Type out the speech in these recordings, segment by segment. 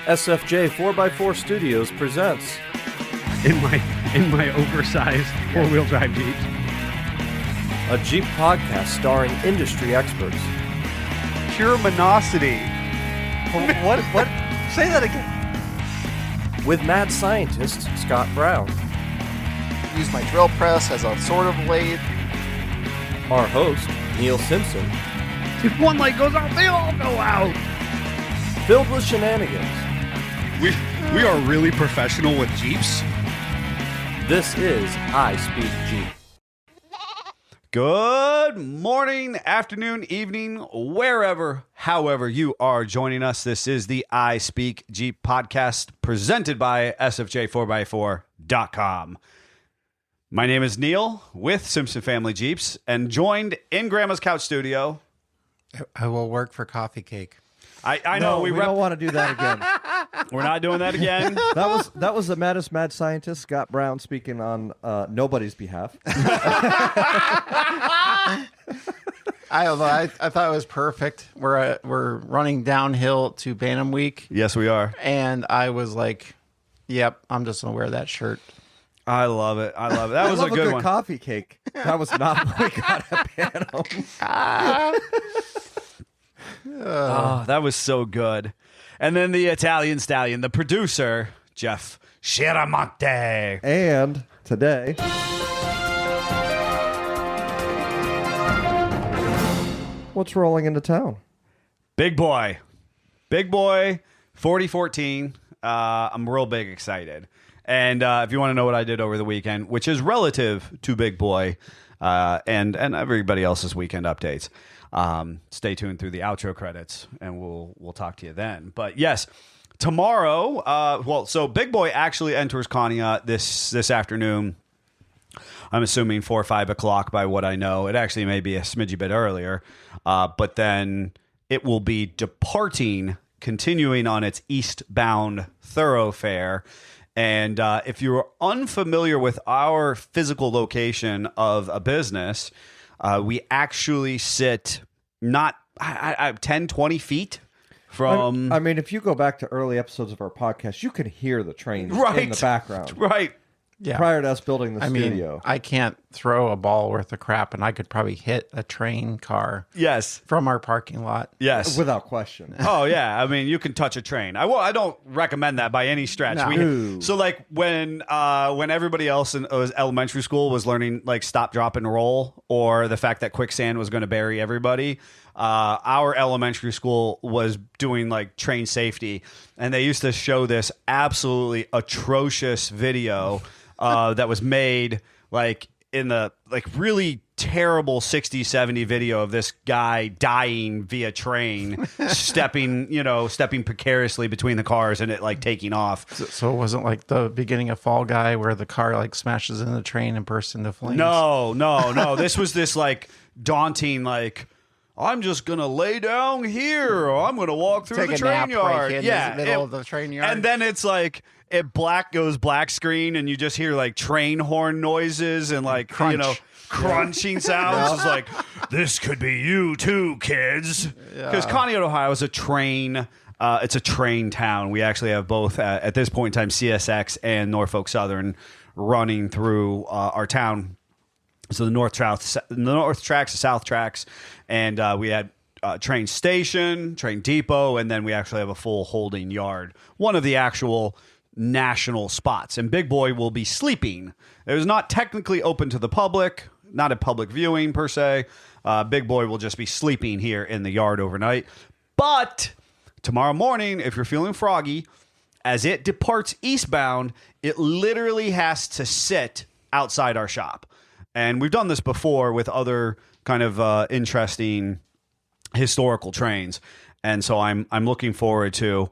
SFJ 4x4 Studios presents in my oversized four-wheel drive Jeep. a Jeep podcast starring industry experts. Pure Monosity. What? Say that again. With mad scientist Scott Brown, Use my drill press as a sort of lathe. our host Neil Simpson, If one light goes out, they all go out. filled with shenanigans. We are really professional with Jeeps. This is I Speak Jeep. Good morning, afternoon, evening, wherever, however you are joining us. This is the I Speak Jeep podcast presented by SFJ4x4.com. My name is Neil with Simpson Family Jeeps and joined in Grandma's Couch Studio. I will work for Coffee Cake. I know we don't want to do that again. we're not doing that again. That was the maddest mad scientist Scott Brown speaking on nobody's behalf. I thought it was perfect. We're running downhill to Bantam Week, Yes, we are. and I was like, "Yep, I'm just gonna wear that shirt." I love it. That was I love a good one. coffee cake. That was not what we got at Bantam. Oh, that was so good. And then the Italian stallion, the producer, Jeff Shiramonte. And today, what's rolling into town? Big boy, 4014. I'm real big excited. And if you want to know what I did over the weekend, which is relative to Big Boy and everybody else's weekend updates, stay tuned through the outro credits, and we'll talk to you then. But yes, tomorrow, so Big Boy actually enters Conneaut this afternoon. I'm assuming 4 or 5 o'clock by what I know. It actually may be a smidgy bit earlier, but then it will be departing, continuing on its eastbound thoroughfare. And if you're unfamiliar with our physical location of a business, we actually sit not 10, 20 feet from... I mean, if you go back to early episodes of our podcast, you can hear the trains in the background. Right. Yeah, Prior to us building the studio. mean, I can't throw a ball worth of crap, and I could probably hit a train car Yes. from our parking lot. Yes. Without question. Oh yeah, I mean you can touch a train. I don't recommend that by any stretch. No. So like when everybody else in elementary school was learning like stop, drop, and roll, or the fact that quicksand was going to bury everybody, our elementary school was doing like train safety, and they used to show this absolutely atrocious video that was made like in the like really terrible 60s, 70s video of this guy dying via train, stepping precariously between the cars and it like taking off. So it wasn't like the beginning of Fall Guy where the car like smashes into the train and bursts into flames. No. This was this like daunting like, I'm just gonna lay down here, or I'm gonna walk through Take the a train nap yard. right in the middle of the train yard. And then it's like it goes black screen, and you just hear like train horn noises and like Crunch. crunching sounds. It's like, this could be you too, kids. Because Conneaut, Ohio is a train. It's a train town. We actually have both at this point in time CSX and Norfolk Southern running through our town. So the north tracks, the south tracks, and we had train station, train depot, and then we actually have a full holding yard. One of the actual national spots. And Big Boy will be sleeping. It was not technically open to the public, not a public viewing per se. Big Boy will just be sleeping here in the yard overnight. But tomorrow morning, if you're feeling froggy, as it departs eastbound, it literally has to sit outside our shop. And we've done this before with other kind of interesting historical trains. And so I'm looking forward to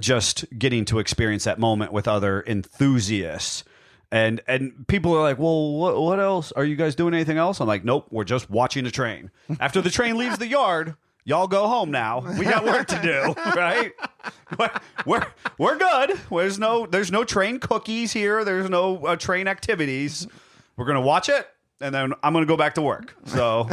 just getting to experience that moment with other enthusiasts. And people are like, well, what else? Are you guys doing anything else? I'm like, nope, we're just watching a train. After the train leaves the yard, y'all go home now. We got work to do, right? We're good. There's no train cookies here. There's no train activities. We're going to watch it, and then I'm going to go back to work. So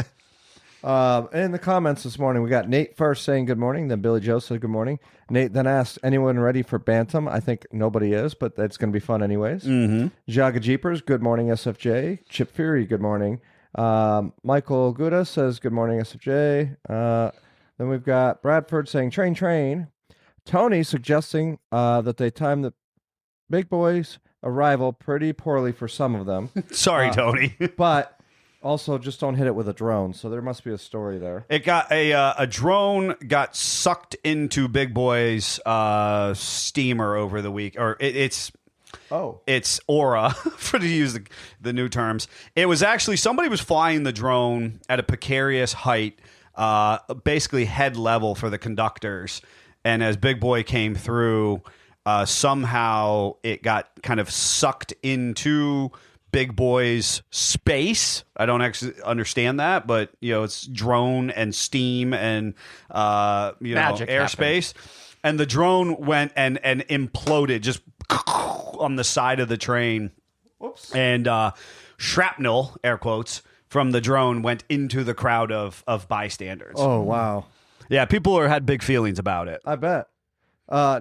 In the comments this morning, we got Nate first saying good morning, then Billy Joe said good morning. Nate then asked, anyone ready for Bantam? I think nobody is, but that's going to be fun anyways. Mm-hmm. Jaga Jeepers, good morning, SFJ. Chip Fury, good morning. Michael Guda says good morning, SFJ. Then we've got Bradford saying train. Tony suggesting that they time the big boys' arrival pretty poorly for some of them. Sorry, Tony. But also just don't hit it with a drone. So there must be a story there. It got a drone got sucked into Big Boy's steamer over the week, or it's Aura, for to use the new terms. It was actually somebody was flying the drone at a precarious height, basically head level for the conductors, and as Big Boy came through, somehow it got kind of sucked into Big Boy's space. I don't actually understand that, but it's drone and steam and Magic airspace, and the drone went and imploded just on the side of the train. Whoops. And shrapnel, air quotes, from the drone went into the crowd of bystanders. Oh, wow. Yeah, people had big feelings about it. I bet.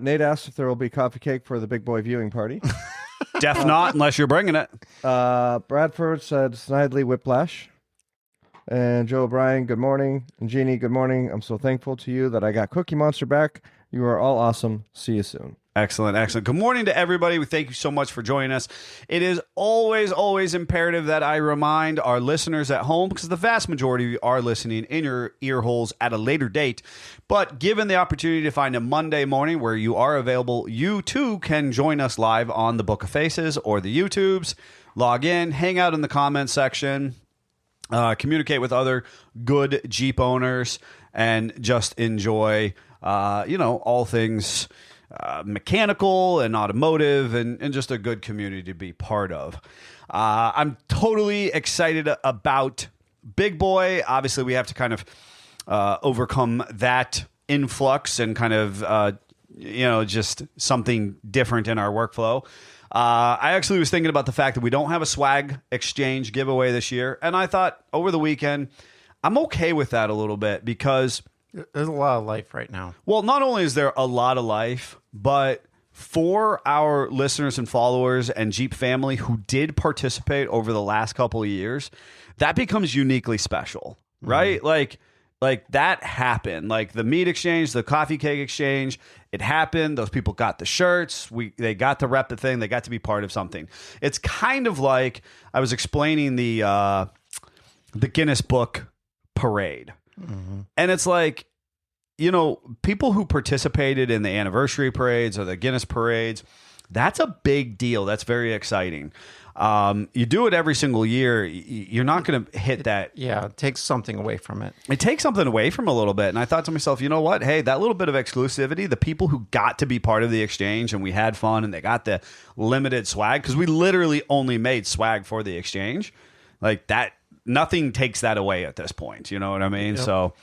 Nate asked if there will be coffee cake for the Big Boy viewing party. Def not, unless you're bringing it. Bradford said Snidely Whiplash. And Joe O'Brien, good morning. And Jeannie, good morning. I'm so thankful to you that I got Cookie Monster back. You are all awesome. See you soon. Excellent, excellent. Good morning to everybody. We thank you so much for joining us. It is always imperative that I remind our listeners at home, because the vast majority of you are listening in your ear holes at a later date. But given the opportunity to find a Monday morning where you are available, you too can join us live on the Book of Faces or the YouTubes. Log in, hang out in the comments section, communicate with other good Jeep owners, and just enjoy, all things mechanical and automotive, and just a good community to be part of. I'm totally excited about Big Boy. Obviously, we have to kind of overcome that influx and kind of, just something different in our workflow. I actually was thinking about the fact that we don't have a swag exchange giveaway this year. And I thought over the weekend, I'm okay with that a little bit, because there's a lot of life right now. Well, not only is there a lot of life, but for our listeners and followers and Jeep family who did participate over the last couple of years, that becomes uniquely special, right? Mm. Like that happened. Like the meat exchange, the coffee cake exchange, it happened. Those people got the shirts. They got to rep the thing. They got to be part of something. It's kind of like I was explaining the Guinness Book parade. Mm-hmm. And it's like, people who participated in the anniversary parades or the Guinness parades, that's a big deal. That's very exciting. You do it every single year. You're not going to hit that. Yeah, it takes something away from it. It takes something away from a little bit. And I thought to myself, you know what? Hey, that little bit of exclusivity, the people who got to be part of the exchange and we had fun and they got the limited swag, because we literally only made swag for the exchange. Like that, nothing takes that away at this point. You know what I mean? Yep. So,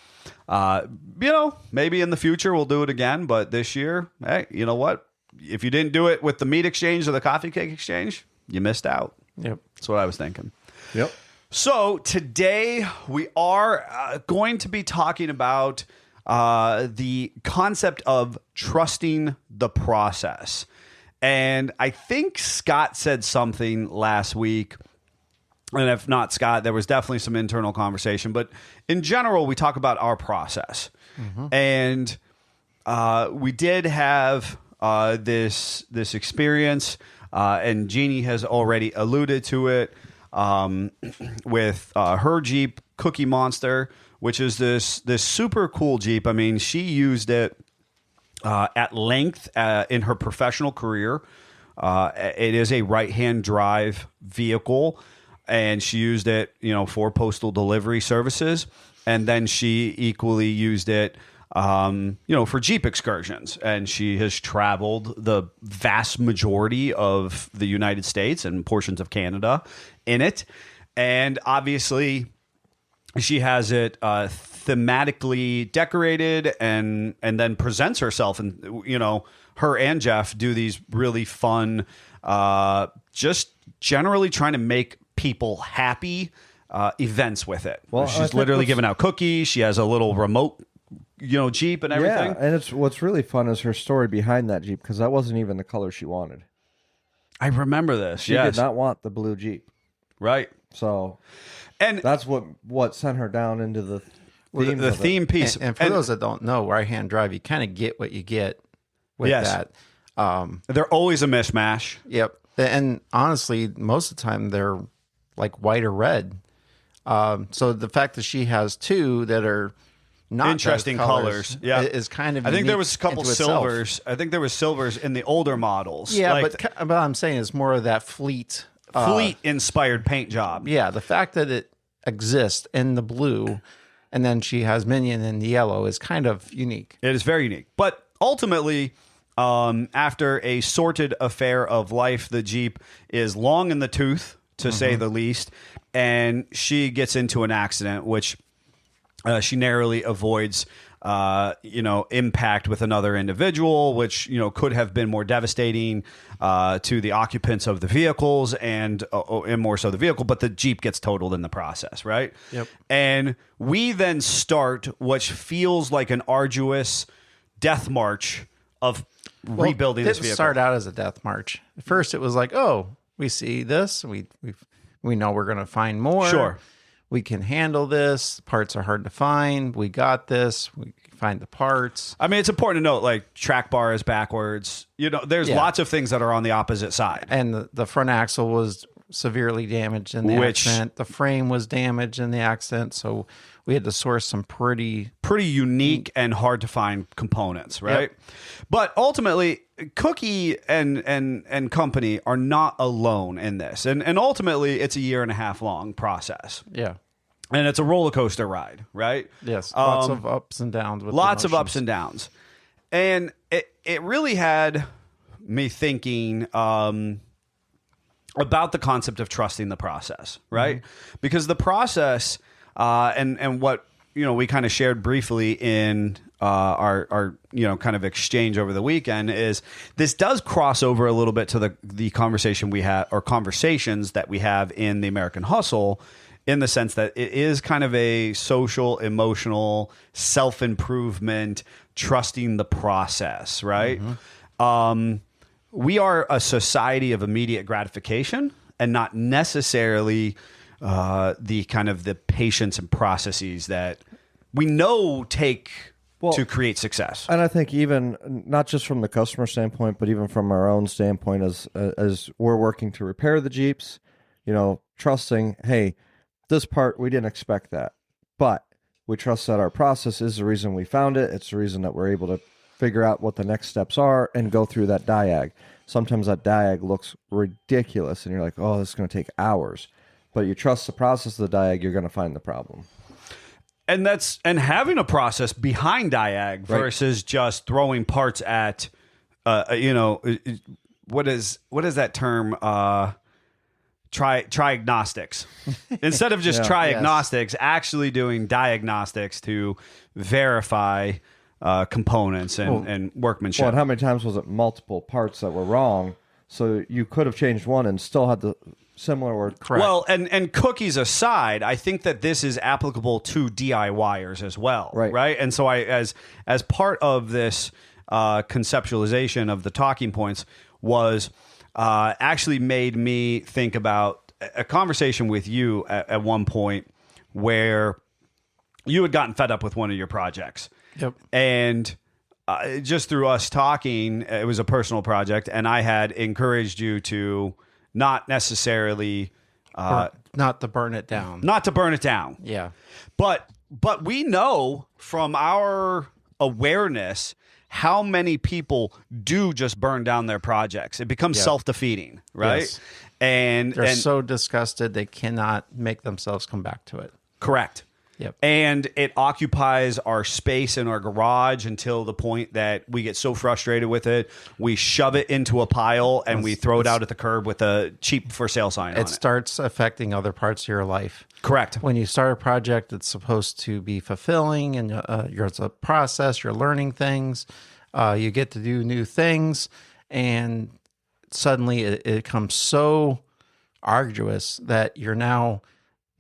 maybe in the future we'll do it again. But this year, hey, you know what? If you didn't do it with the meat exchange or the coffee cake exchange, you missed out. Yep. That's what I was thinking. Yep. So today we are going to be talking about the concept of trusting the process. And I think Scott said something last week. And if not Scott, there was definitely some internal conversation. But in general, we talk about our process. Mm-hmm. And we did have this experience, and Jeannie has already alluded to it, with her Jeep Cookie Monster, which is this super cool Jeep. I mean, she used it at length in her professional career. It is a right-hand drive vehicle, and she used it, for postal delivery services. And then she equally used it, for Jeep excursions. And she has traveled the vast majority of the United States and portions of Canada in it. And obviously, she has it thematically decorated and then presents herself. And, her and Jeff do these really fun, just generally trying to make people happy events with it. Well, I She's think literally what's- giving out cookies. She has a little remote, Jeep and everything. Yeah, and it's what's really fun is her story behind that Jeep, because that wasn't even the color she wanted. I remember this. She did not want the blue Jeep. Right. So And that's what sent her down into the theme. the of it. theme piece. And for those that don't know, right-hand drive, you kind of get what you get with Yes. that. They're always a mishmash. Yep. And honestly, most of the time they're like white or red. So the fact that she has two that are not Interesting those colors. Yeah. is kind of I think there unique was a couple into itself. silvers. I think there was silvers in the older models. Yeah, Like but I'm saying it's more of that fleet. fleet inspired paint job. Yeah, the fact that it exists in the blue, and then she has Minion in the yellow is kind of unique. It is very unique. But ultimately, after a sorted affair of life, the Jeep is long in the tooth, to say the least, and she gets into an accident, which she narrowly avoids. Impact with another individual, which could have been more devastating to the occupants of the vehicles and more so the vehicle. But the Jeep gets totaled in the process, right? Yep. And we then start what feels like an arduous death march of rebuilding this It vehicle. started out as a death march. At first, it was like, oh, we see this, we know we're going to find more. Sure. We can handle this. Parts are hard to find. We got this. We can find the parts. I mean, it's important to note, like, track bar is backwards. There's Yeah. lots of things that are on the opposite side. And the front axle was severely damaged in the Which- accident. The frame was damaged in the accident. So we had to source some pretty Unique and hard to find components, right? But ultimately, Cookie and company are not alone in this. And ultimately, it's a 1.5 year long process. Yeah. And it's a roller coaster ride, right? Yes. Lots of ups and downs. With Lots of emotions. ups and downs. And it really had me thinking about the concept of trusting the process, right? Because the process and what we kind of shared briefly in our kind of exchange over the weekend is this does cross over a little bit to the conversation we have, or conversations that we have in the American Hustle, in the sense that it is kind of a social, emotional, self-improvement, trusting the process, right? We are a society of immediate gratification and not necessarily the kind of the patience and processes that we know take to create success. And I think even not just from the customer standpoint, but even from our own standpoint, as we're working to repair the Jeeps, trusting, hey, this part we didn't expect that, but we trust that our process is the reason we found it. It's the reason that we're able to figure out what the next steps are and go through that diag. Sometimes that diag looks ridiculous, and you're like, oh, this is going to take hours. But you trust the process of the diag, you're going to find the problem. And having a process behind diag versus just throwing parts at, what is that term? Triagnostics. Instead of just triagnostics, actually doing diagnostics to verify components and workmanship. Well, and how many times was it multiple parts that were wrong? So you could have changed one and still had the similar or correct. Well, and cookies aside, I think that this is applicable to DIYers as well, right? And so as part of this conceptualization of the talking points was actually made me think about a conversation with you at one point where you had gotten fed up with one of your projects. Yep. And just through us talking, it was a personal project, and I had encouraged you to not necessarily not to burn it down. not to burn it down. Yeah. But we know from our awareness how many people do just burn down their projects. It becomes self-defeating, right? Yes. And They're so disgusted they cannot make themselves come back to it. correct. Yep. And it occupies our space in our garage until the point that we get so frustrated with it, we shove it into a pile and we throw it out at the curb with a cheap for sale sign on It it. starts affecting other parts of your life. Correct. When you start a project that's supposed to be fulfilling and it's a process, you're learning things, you get to do new things, and suddenly it becomes so arduous that you're now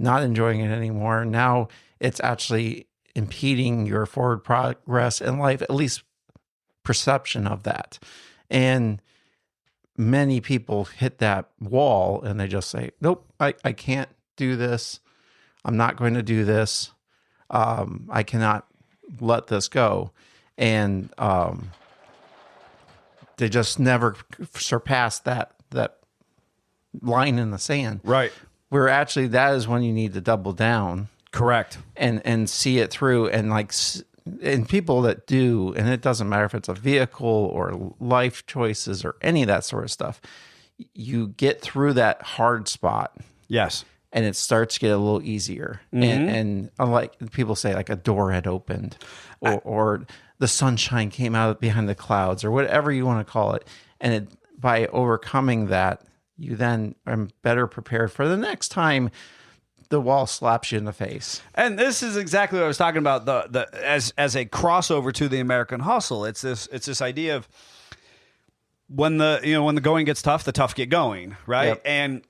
not enjoying it anymore. Now it's actually impeding your forward progress in life, at least perception of that. And many people hit that wall and they just say, nope, I can't do this. I'm not going to do this. I cannot let this go. And they just never surpass that line in the sand. Right. Where actually that is when you need to double down. Correct. And see it through. And and people that do, and it doesn't matter if it's a vehicle or life choices or any of that sort of stuff, you get through that hard spot. Yes. And it starts to get a little easier. And unlike people say, like a door had opened or the sunshine came out behind the clouds or whatever you want to call it. And by overcoming that, you then are better prepared for the next time the wall slaps you in the face. And this is exactly what I was talking about. As a crossover to the American Hustle, it's this idea of when the going gets tough, the tough get going, right? Yep. And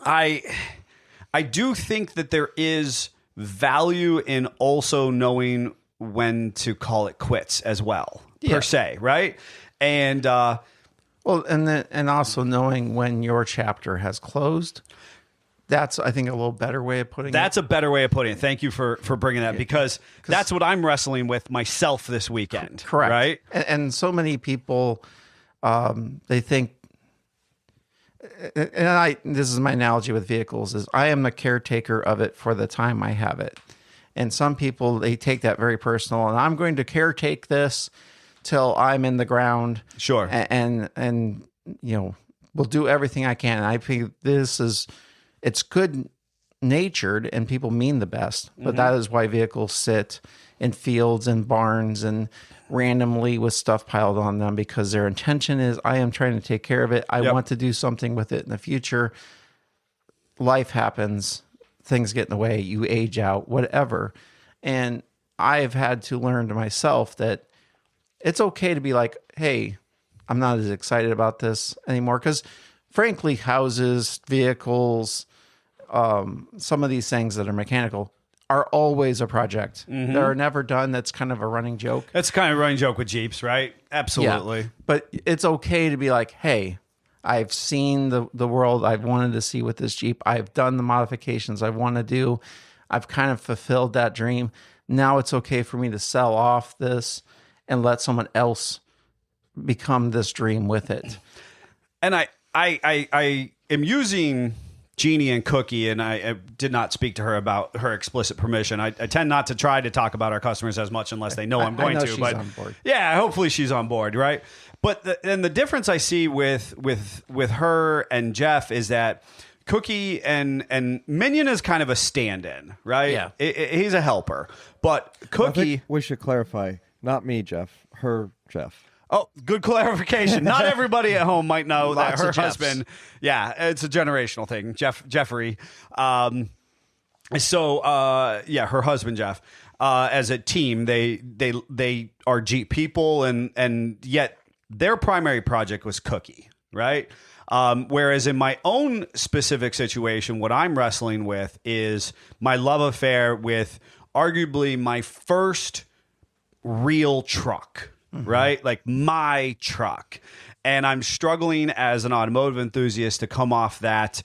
I do think that there is value in also knowing when to call it quits as well, per se, right? And well, and also knowing when your chapter has closed. That's, I think, a little better way of putting it. That's a better way of putting it. Thank you for bringing that, because that's what I'm wrestling with myself this weekend. Correct. Right? And so many people, they think, and this is my analogy with vehicles, is I am the caretaker of it for the time I have it. And some people, they take that very personal, and I'm going to caretake this till I'm in the ground. Sure. And we'll do everything I can. I think it's good natured and people mean the best, but that is why vehicles sit in fields and barns and randomly with stuff piled on them, because their intention is, I am trying to take care of it. I want to do something with it in the future. Life happens. Things get in the way. You age out, whatever. And I've had to learn to myself that it's okay to be like, hey, I'm not as excited about this anymore. Because frankly, houses, vehicles, some of these things that are mechanical are always a project. They're never done. That's kind of a running joke. That's kind of a running joke with Jeeps, right? Absolutely. Yeah. But it's okay to be like, hey, I've seen the world I've wanted to see with this Jeep. I've done the modifications I want to do. I've kind of fulfilled that dream. Now it's okay for me to sell off this and let someone else become this dream with it. And I am using Jeannie and Cookie, and I did not speak to her about her explicit permission. I tend not to try to talk about our customers as much unless they know I'm going I know to. she's but on board. Yeah, hopefully she's on board, right? But the difference I see with her and Jeff is that Cookie and Minion is kind of a stand-in, right? Yeah. He's a helper. But I Cookie... think we should clarify. Not me, Jeff. Her, Jeff. Oh, good clarification. Not everybody at home might know that Lots her of Jeffs. husband. Yeah, it's a generational thing. Jeffrey. Her husband Jeff. As a team, they are Jeep people, and yet their primary project was Cookie, right? Whereas in my own specific situation, what I'm wrestling with is my love affair with arguably my first real truck. Right? Like my truck. And I'm struggling as an automotive enthusiast to come off that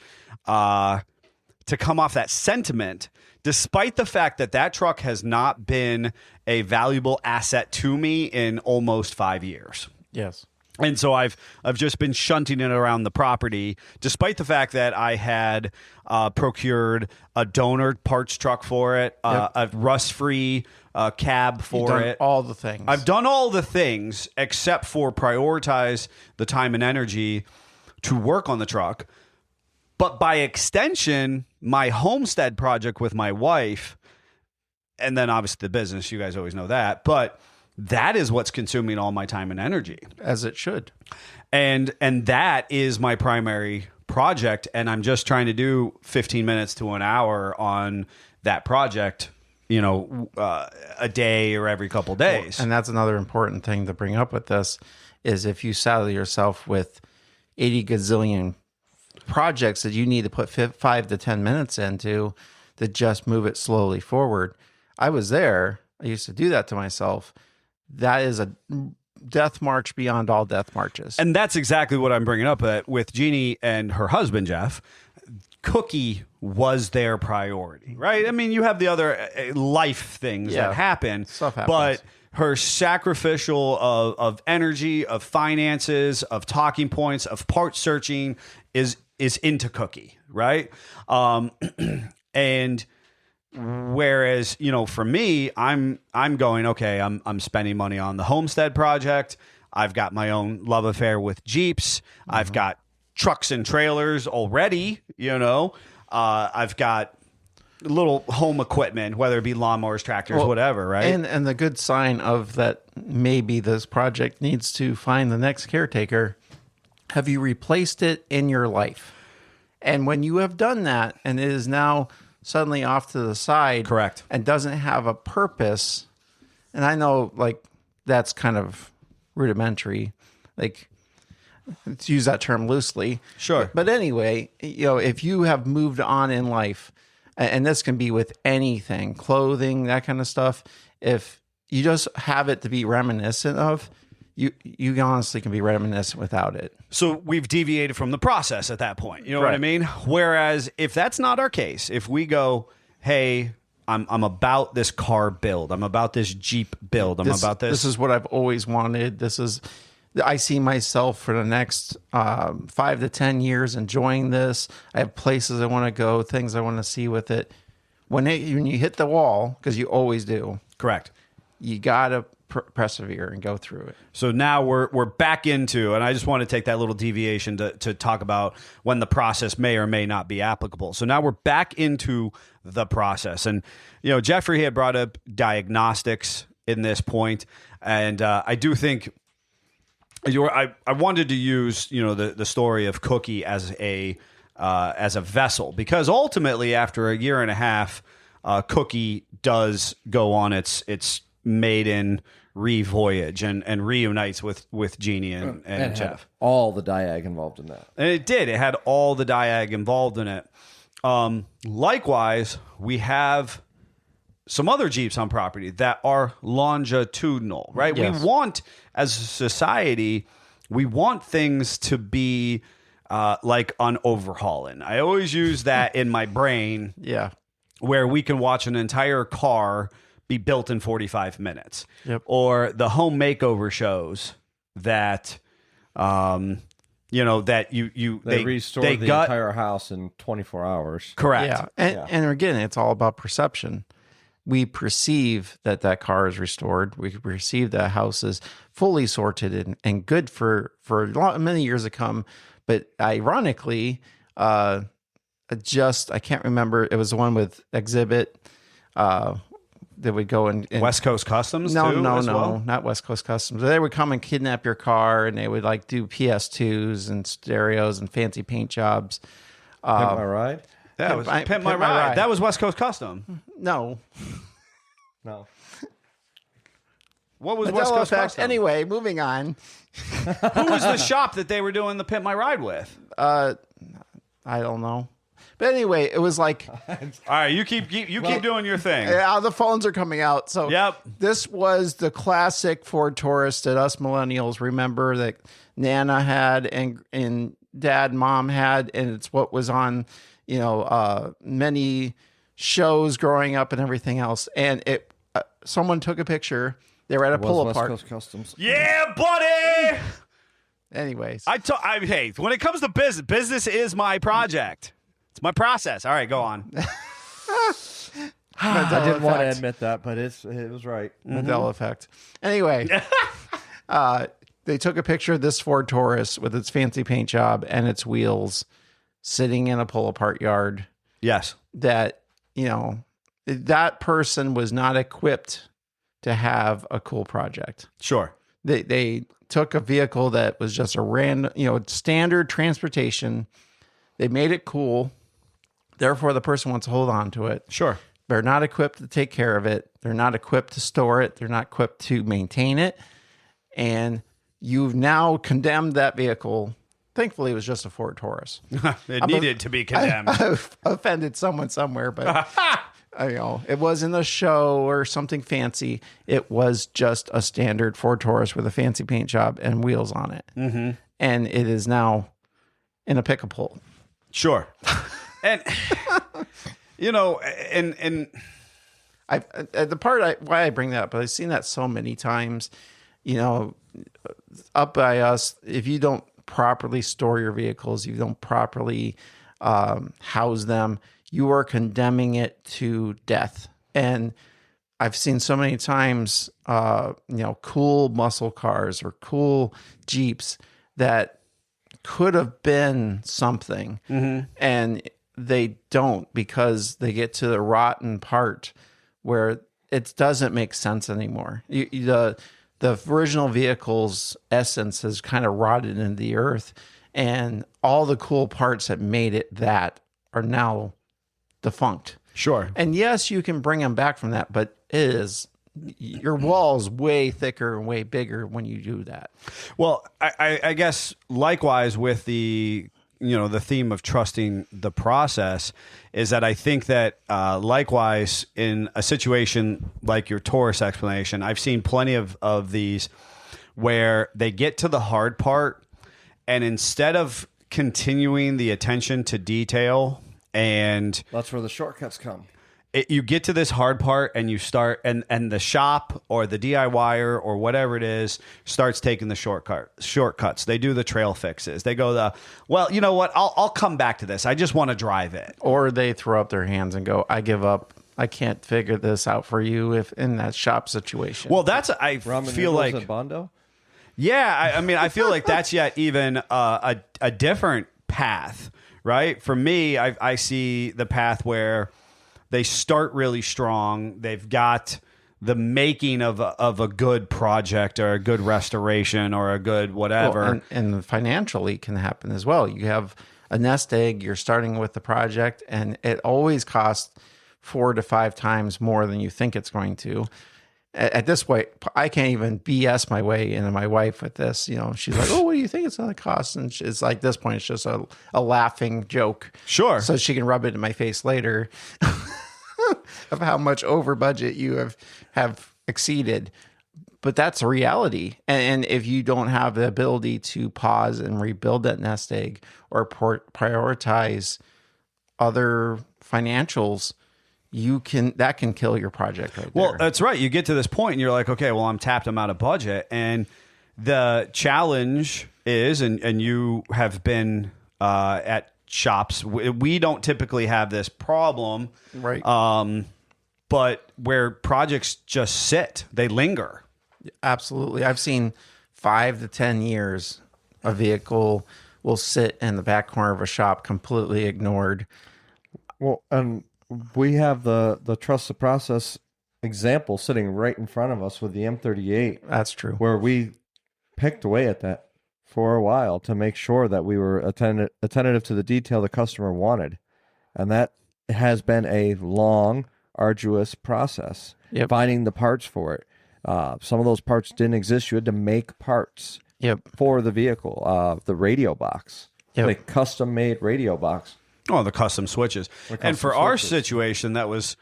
sentiment, despite the fact that truck has not been a valuable asset to me in almost 5 years. Yes. And so I've just been shunting it around the property, despite the fact that I had procured a donor parts truck for it, a rust-free cab for it. All the things. I've done all the things except for prioritize the time and energy to work on the truck. But by extension, my homestead project with my wife, and then obviously the business, you guys always know that, but that is what's consuming all my time and energy. As it should. And that is my primary project, and I'm just trying to do 15 minutes to an hour on that project, a day or every couple days. And that's another important thing to bring up with this is if you saddle yourself with 80 gazillion projects that you need to put 5 to 10 minutes into, to just move it slowly forward. I was there. I used to do that to myself. That is a death march beyond all death marches. And that's exactly what I'm bringing up with Jeannie and her husband, Jeff. Cookie was their priority, right? I mean, you have the other life things that happen, Stuff happens. but her sacrificial of energy, of finances, of talking points, of part searching is into Cookie, right? And whereas, for me, I'm going, okay, I'm spending money on the homestead project. I've got my own love affair with Jeeps. I've got trucks and trailers already, I've got little home equipment, whether it be lawnmowers, tractors, whatever, right? And the good sign of that, maybe this project needs to find the next caretaker. Have you replaced it in your life? And when you have done that and it is now suddenly off to the side, Correct, and doesn't have a purpose, and I know that's kind of rudimentary, to use that term loosely. Sure. But anyway, if you have moved on in life, and this can be with anything, clothing, that kind of stuff, if you just have it to be reminiscent of, you honestly can be reminiscent without it. So we've deviated from the process at that point. You know what I mean? Whereas if that's not our case, if we go, hey, I'm about this car build, I'm about this Jeep build, about this. This is what I've always wanted. I see myself for the next 5 to 10 years enjoying this. I have places I want to go, things I want to see with it. When you hit the wall, because you always do, Correct. you got to persevere and go through it. So now we're back into, and I just want to take that little deviation to talk about when the process may or may not be applicable. So now we're back into the process. And, Jeffrey had brought up diagnostics in this point, and I do think I wanted to use, the story of Cookie as a vessel, because ultimately after a year and a half, Cookie does go on its maiden re-voyage and reunites with Jeannie and Jeff. All the diag involved in that. And it did. It had all the diag involved in it. Likewise, we have some other Jeeps on property that are longitudinal, right? Yes. We want, as a society, we want things to be like on overhauling. I always use that in my brain. Yeah. Where we can watch an entire car be built in 45 minutes. Yep. Or the home makeover shows that, that They restored the entire house in 24 hours. Correct. Yeah. And again, it's all about perception. We perceive that car is restored. We perceive that house is fully sorted and good for many years to come. But ironically, I can't remember. It was the one with Exhibit that would go in West Coast Customs. No, too, well? not West Coast Customs. They would come and kidnap your car, and they would do PS2s and stereos and fancy paint jobs. Am I right? That was Pimp My Ride. That was West Coast Custom. No. What was Mandela West Coast effect. Custom? Anyway, moving on. Who was the shop that they were doing the Pimp My Ride with? I don't know. But anyway, it was like, all right, you keep doing your thing. yeah, the phones are coming out. So Yep. This was the classic Ford Taurus that us millennials remember that Nana had and Dad, Mom had, and it's what was on, many shows growing up and everything else. And someone took a picture. They were at a pull apart. West Coast Customs. Yeah, buddy. Anyways, hey, when it comes to business is my project. It's my process. All right, go on. I didn't want to admit that, but it was right. Mandela effect. Anyway, they took a picture of this Ford Taurus with its fancy paint job and its wheels sitting in a pull-apart yard. Yes. That, that person was not equipped to have a cool project. Sure. They took a vehicle that was just a random, standard transportation. They made it cool. Therefore, the person wants to hold on to it. Sure. They're not equipped to take care of it. They're not equipped to store it. They're not equipped to maintain it. And you've now condemned that vehicle Thankfully, it was just a Ford Taurus. It needed to be condemned. I've offended someone somewhere, but it wasn't a show or something fancy. It was just a standard Ford Taurus with a fancy paint job and wheels on it. Mm-hmm. And it is now in a pickup hole. Sure. And, and the part why I bring that up, I've seen that so many times, up by us, if you don't properly store your vehicles, you don't properly house them, you are condemning it to death. And I've seen so many times, cool muscle cars or cool Jeeps that could have been something, and they don't, because they get to the rotten part where it doesn't make sense anymore. The original vehicle's essence has kind of rotted into the earth, and all the cool parts that made it that are now defunct. Sure. And yes, you can bring them back from that, but your wall is way thicker and way bigger when you do that. Well, I guess likewise with the theme of trusting the process is that I think that likewise in a situation like your Taurus explanation, I've seen plenty of these where they get to the hard part, and instead of continuing the attention to detail, and That's where the shortcuts come. you get to this hard part and you start, and the shop or the DIYer or whatever it is starts taking the shortcuts. They do the trail fixes. They go well, you know what? I'll come back to this. I just want to drive it. Or they throw up their hands and go, I give up. I can't figure this out for you if in that shop situation. Well, I Ramen feel noodles like, at Bondo? yeah, I mean, I feel like that's yet even a different path, right? For me, I see the path where they start really strong. They've got the making of a good project or a good restoration or a good whatever. Well, and financially can happen as well. You have a nest egg, you're starting with the project, and it always costs 4 to 5 times more than you think it's going to. At this point, I can't even BS my way into my wife with this. She's like, "Oh, what do you think it's going to cost?" And it's like, this point, it's just a laughing joke. Sure. So she can rub it in my face later of how much over budget you have exceeded. But that's a reality. And if you don't have the ability to pause and rebuild that nest egg or prioritize other financials, that can kill your project right there. Well, that's right. You get to this point and you're like, okay, well, I'm tapped. I'm out of budget. And the challenge is, and you have been at shops, we don't typically have this problem. Right. But where projects just sit, they linger. Absolutely. I've seen 5 to 10 years a vehicle will sit in the back corner of a shop completely ignored. Well, and we have the trust the process example sitting right in front of us with the M38, That's true. where we picked away at that for a while to make sure that we were attentive to the detail the customer wanted. And that has been a long, arduous process, Yep. finding the parts for it. Some of those parts didn't exist. You had to make parts Yep. for the vehicle. The radio box, Yep. the custom-made radio box. Oh, the custom switches. And for our situation, that was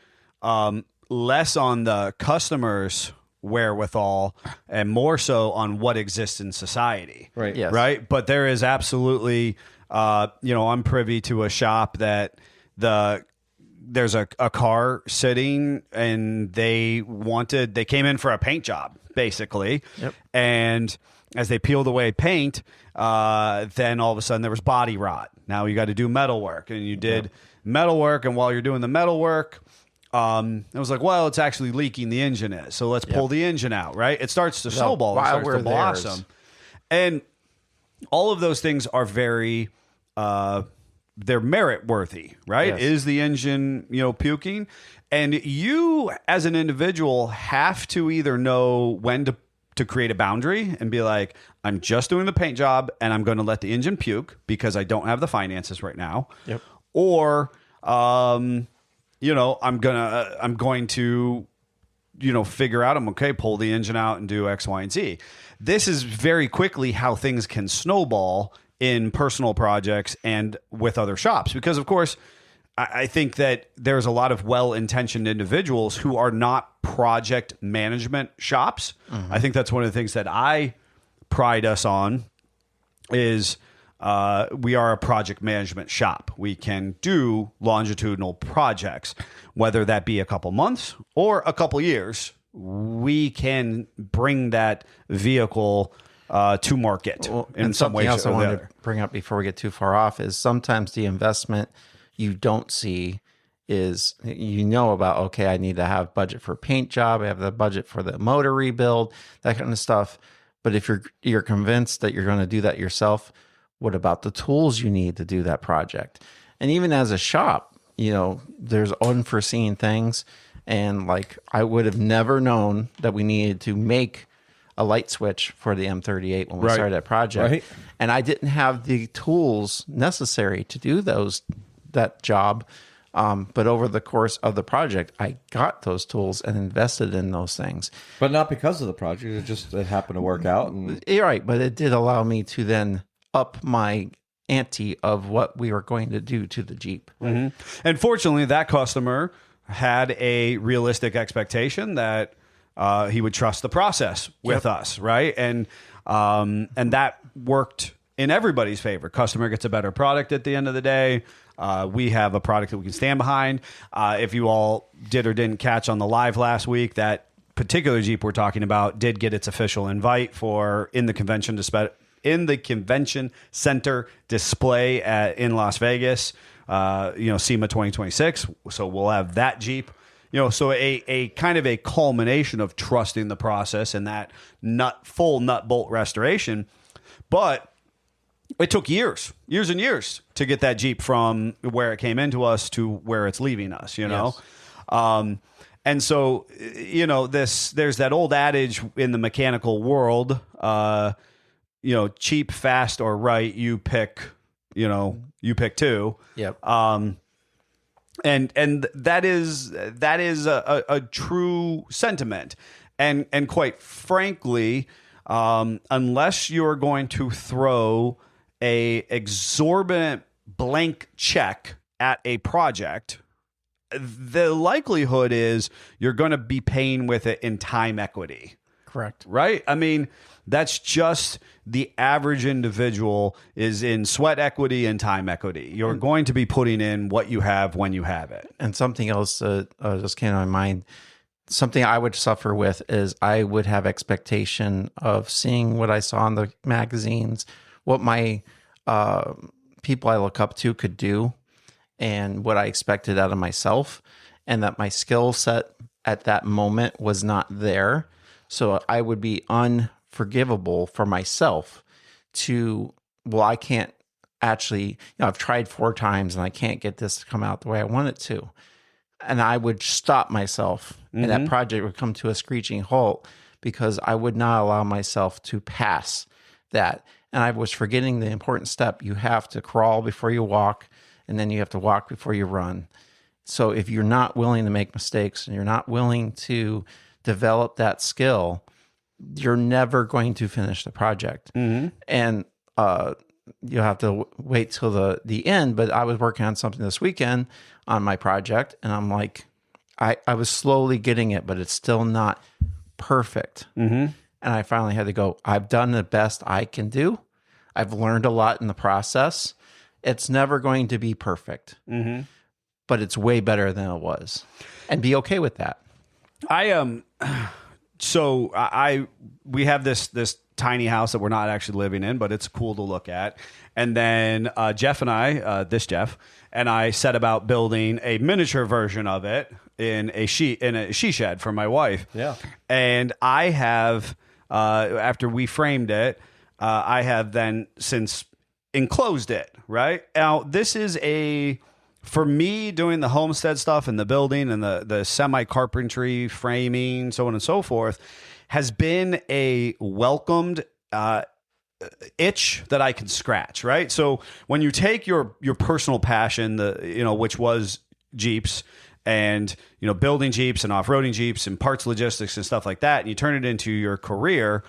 less on the customer's wherewithal and more so on what exists in society. Right. Yes. Right. But there is absolutely, I'm privy to a shop that there's a car sitting and they came in for a paint job, basically. Yep. And as they peeled away paint, then all of a sudden there was body rot. Now you got to do metal work, and you did metal work. And while you're doing the metal work, it was like, well, it's actually leaking the engine is. So let's pull the engine out, right? It starts to snowball, it starts to blossom. And all of those things are very, they're merit worthy, right? Yes. Is the engine, puking? And you as an individual have to either know when to create a boundary and be like, I'm just doing the paint job and I'm going to let the engine puke because I don't have the finances right now. Yep. Or, I'm going to, figure out, pull the engine out and do X, Y, and Z. This is very quickly how things can snowball in personal projects and with other shops. Because, of course, I think that there's a lot of well-intentioned individuals who are not project management shops. I think that's one of the things that I pride us on is we are a project management shop. We can do longitudinal projects, whether that be a couple months or a couple years. We can bring that vehicle to market in some way. Something else I wanted to bring up before we get too far off is sometimes the investment you don't see is, about, okay, I need to have budget for a paint job. I have the budget for the motor rebuild, that kind of stuff. But if you're convinced that you're going to do that yourself, what about the tools you need to do that project? And even as a shop, there's unforeseen things. And like, I would have never known that we needed to make a light switch for the M38 when we started that project. Right. And I didn't have the tools necessary to do that job. But over the course of the project, I got those tools and invested in those things. But not because of the project. It happened to work out. You're right. But it did allow me to then up my ante of what we were going to do to the Jeep. Mm-hmm. And fortunately, that customer had a realistic expectation that he would trust the process with us, right? And that worked in everybody's favor. Customer gets a better product at the end of the day. We have a product that we can stand behind. If you all did or didn't catch on the live last week, that particular Jeep we're talking about did get its official invite for in the convention center display in Las Vegas. SEMA 2026. So we'll have that Jeep. So a kind of a culmination of trusting the process and that full nut bolt restoration, but it took years and years to get that Jeep from where it came into us to where it's leaving us, Yes. And so, there's that old adage in the mechanical world, cheap, fast, or right, you pick two. Yep. And that is a true sentiment. And quite frankly, unless you're going to throw a exorbitant blank check at a project, the likelihood is you're going to be paying with it in time equity. Correct. Right? I mean, that's just the average individual is in sweat equity and time equity. You're going to be putting in what you have when you have it. And something else just came to my mind. Something I would suffer with is I would have expectation of seeing what I saw in the magazines, what my people I look up to could do, and what I expected out of myself, and that my skill set at that moment was not there. So I would be unforgivable for myself I can't actually, I've tried 4 times and I can't get this to come out the way I want it to. And I would stop myself and that project would come to a screeching halt because I would not allow myself to pass that. And I was forgetting the important step. You have to crawl before you walk, and then you have to walk before you run. So if you're not willing to make mistakes and you're not willing to develop that skill, you're never going to finish the project. Mm-hmm. And you'll have to wait till the end. But I was working on something this weekend on my project, and I'm like, I was slowly getting it, but it's still not perfect. Mm-hmm. And I finally had to go, I've done the best I can do. I've learned a lot in the process. It's never going to be perfect, but it's way better than it was. And be okay with that. We have this tiny house that we're not actually living in, but it's cool to look at. And then Jeff and I set about building a miniature version of it in a she shed for my wife. Yeah. And I have, after we framed it, I have then since enclosed it, right? Now, this is for me, doing the homestead stuff and the building and the semi-carpentry framing, so on and so forth, has been a welcomed itch that I can scratch, right? So when you take your personal passion, which was Jeeps and, building Jeeps and off-roading Jeeps and parts logistics and stuff like that, and you turn it into your career,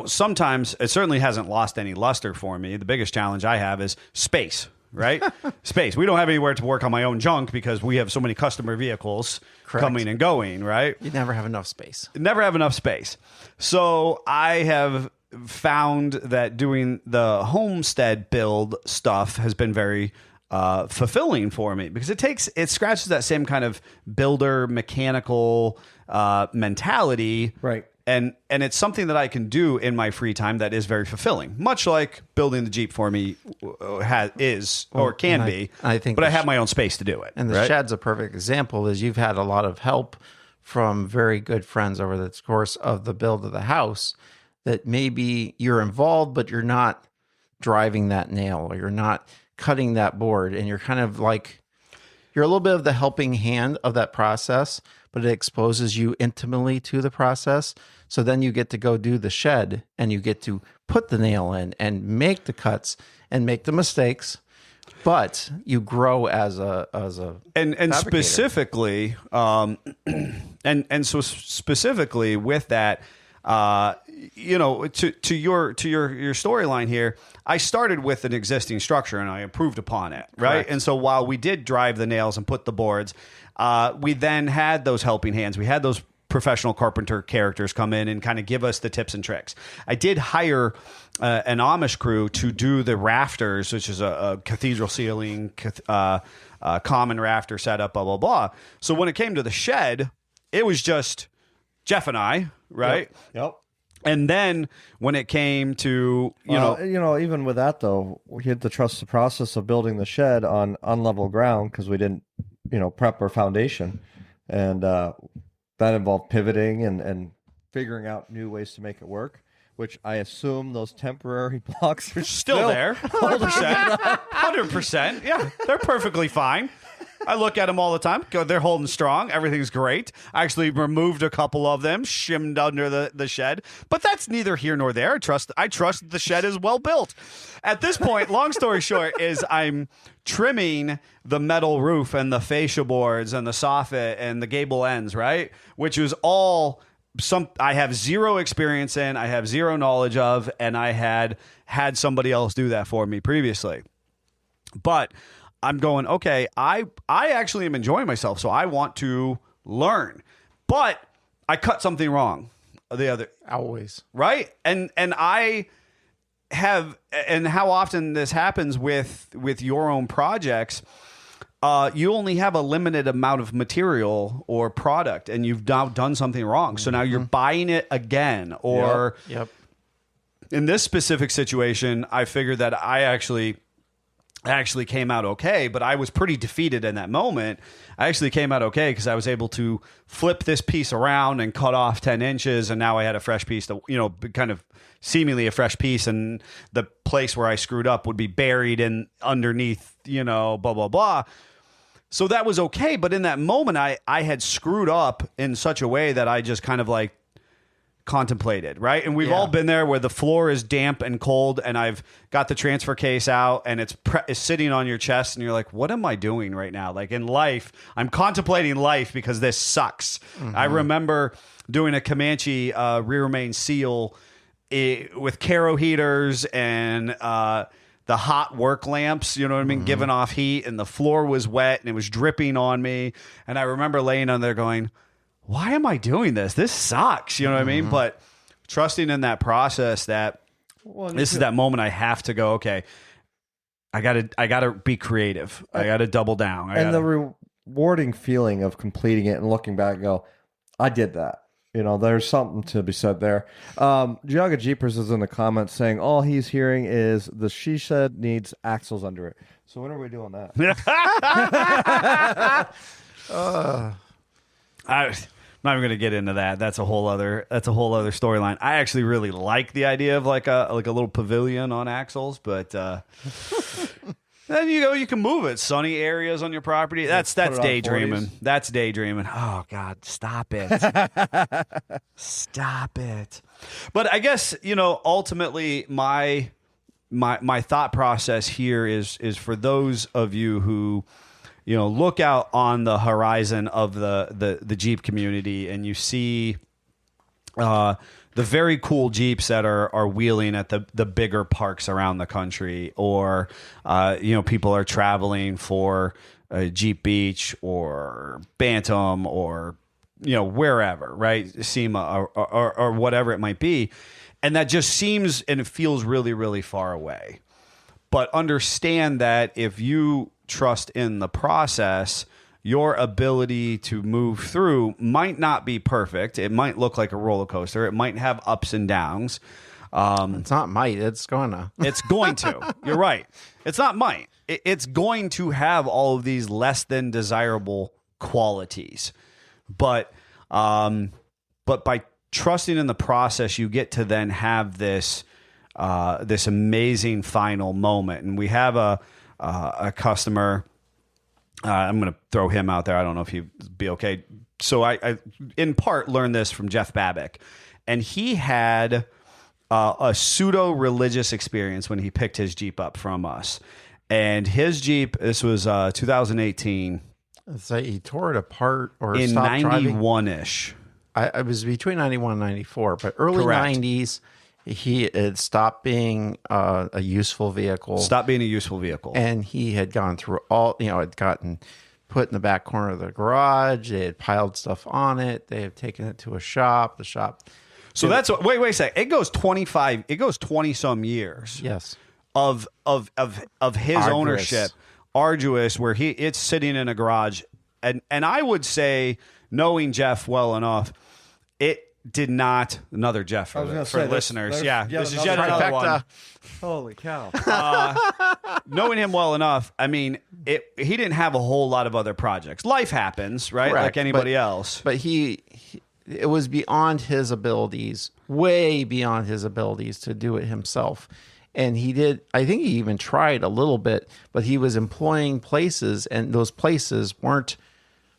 sometimes it certainly hasn't lost any luster for me. The biggest challenge I have is space, right? Space. We don't have anywhere to work on my own junk because we have so many customer vehicles coming and going, right? You never have enough space. Never have enough space. So I have found that doing the homestead build stuff has been very fulfilling for me because it scratches that same kind of builder mechanical mentality. Right. And it's something that I can do in my free time that is very fulfilling, much like building the Jeep for me can be. I think, but I have my own space to do it. And the shed's a perfect example. Is you've had a lot of help from very good friends over the course of the build of the house. That maybe you're involved, but you're not driving that nail, or you're not cutting that board, and you're kind of like you're a little bit of the helping hand of that process, but it exposes you intimately to the process. So then you get to go do the shed and you get to put the nail in and make the cuts and make the mistakes, but you grow as a and fabricator. Specifically, and so specifically with that, to your storyline here, I started with an existing structure and I improved upon it, right? Correct. And so while we did drive the nails and put the boards, we then had those helping hands. We had those professional carpenter characters come in and kind of give us the tips and tricks. I did hire an Amish crew to do the rafters, which is a cathedral ceiling, common rafter setup, blah, blah, blah. So when it came to the shed, it was just Jeff and I, right? Yep. And then when it came to, even with that though, we had to trust the process of building the shed on unlevel ground because we didn't, prep our foundation, and that involved pivoting and figuring out new ways to make it work. Which I assume those temporary blocks are still there, 100%, 100%. Yeah, they're perfectly fine. I look at them all the time. They're holding strong. Everything's great. I actually removed a couple of them, shimmed under the shed. But that's neither here nor there. I trust the shed is well built. At this point, long story short, is I'm trimming the metal roof and the fascia boards and the soffit and the gable ends, right? Which was all I have zero experience in, I have zero knowledge of, and I had somebody else do that for me previously. But I'm going, okay, I actually am enjoying myself, so I want to learn. But I cut something wrong the other always. Right? And I have, and how often this happens with your own projects, you only have a limited amount of material or product, and you've now done something wrong. So now you're buying it again. Or Yep. In this specific situation, I figured that I actually came out okay, but I was pretty defeated in that moment. I actually came out okay because I was able to flip this piece around and cut off 10 inches, and now I had a fresh piece to, kind of seemingly a fresh piece, and the place where I screwed up would be buried in underneath, blah, blah, blah. So that was okay, but in that moment, I had screwed up in such a way that I just kind of like contemplated, right? And we've all been there where the floor is damp and cold, and I've got the transfer case out, and it's sitting on your chest, and you're like, what am I doing right now? Like in life, I'm contemplating life because this sucks. Mm-hmm. I remember doing a Comanche rear main seal with Caro heaters and the hot work lamps, you know what I mean, giving off heat, and the floor was wet and it was dripping on me. And I remember laying on there going, why am I doing this? This sucks. You know what I mean? But trusting in that process that this is that moment I have to go, okay, I gotta be creative. I gotta double down. The rewarding feeling of completing it and looking back and go, I did that. There's something to be said there. Giaga Jeepers is in the comments saying all he's hearing is the she shed needs axles under it. So when are we doing that? I'm not even going to get into that. That's a whole other storyline. I actually really like the idea of like a little pavilion on axles, but then you can move it. Sunny areas on your property. That's daydreaming. That's daydreaming. Oh God, stop it. Stop it. But I guess, ultimately my thought process here is for those of you who look out on the horizon of the Jeep community and you see the very cool Jeeps that are wheeling at the bigger parks around the country, or people are traveling for Jeep Beach or Bantam or wherever, right? SEMA or whatever it might be, and that just seems and it feels really, really far away. But understand that if you trust in the process, your ability to move through might not be perfect. It might look like a roller coaster. It might have ups and downs. It's not might. It's gonna. It's going to. You're right. It's not might. It's going to have all of these less than desirable qualities. But by trusting in the process, you get to then have this amazing final moment. And we have a customer. I'm going to throw him out there. I don't know if he'd be okay. So I in part learned this from Jeff Babick, and he had a pseudo-religious experience when he picked his Jeep up from us. And his Jeep, this was 2018. So he tore it apart or in stopped driving? 91-ish. I was between 91 and 94, but early Correct. 90s, he had stopped being a useful vehicle. Stopped being a useful vehicle. And he had gone through had gotten put in the back corner of the garage. They had piled stuff on it. They had taken it to a shop. The shop. So that's what, wait a sec. It goes 20 some years. Yes. Of his ownership, arduous, where it's sitting in a garage, and I would say, knowing Jeff well enough, it did not. Another Jeff for listeners. This is yet another one. Holy cow! Knowing him well enough, I mean, he didn't have a whole lot of other projects. Life happens, right? Correct. Like anybody else. But it was beyond his abilities, way beyond his abilities to do it himself. And he did, I think he even tried a little bit, but he was employing places, and those places weren't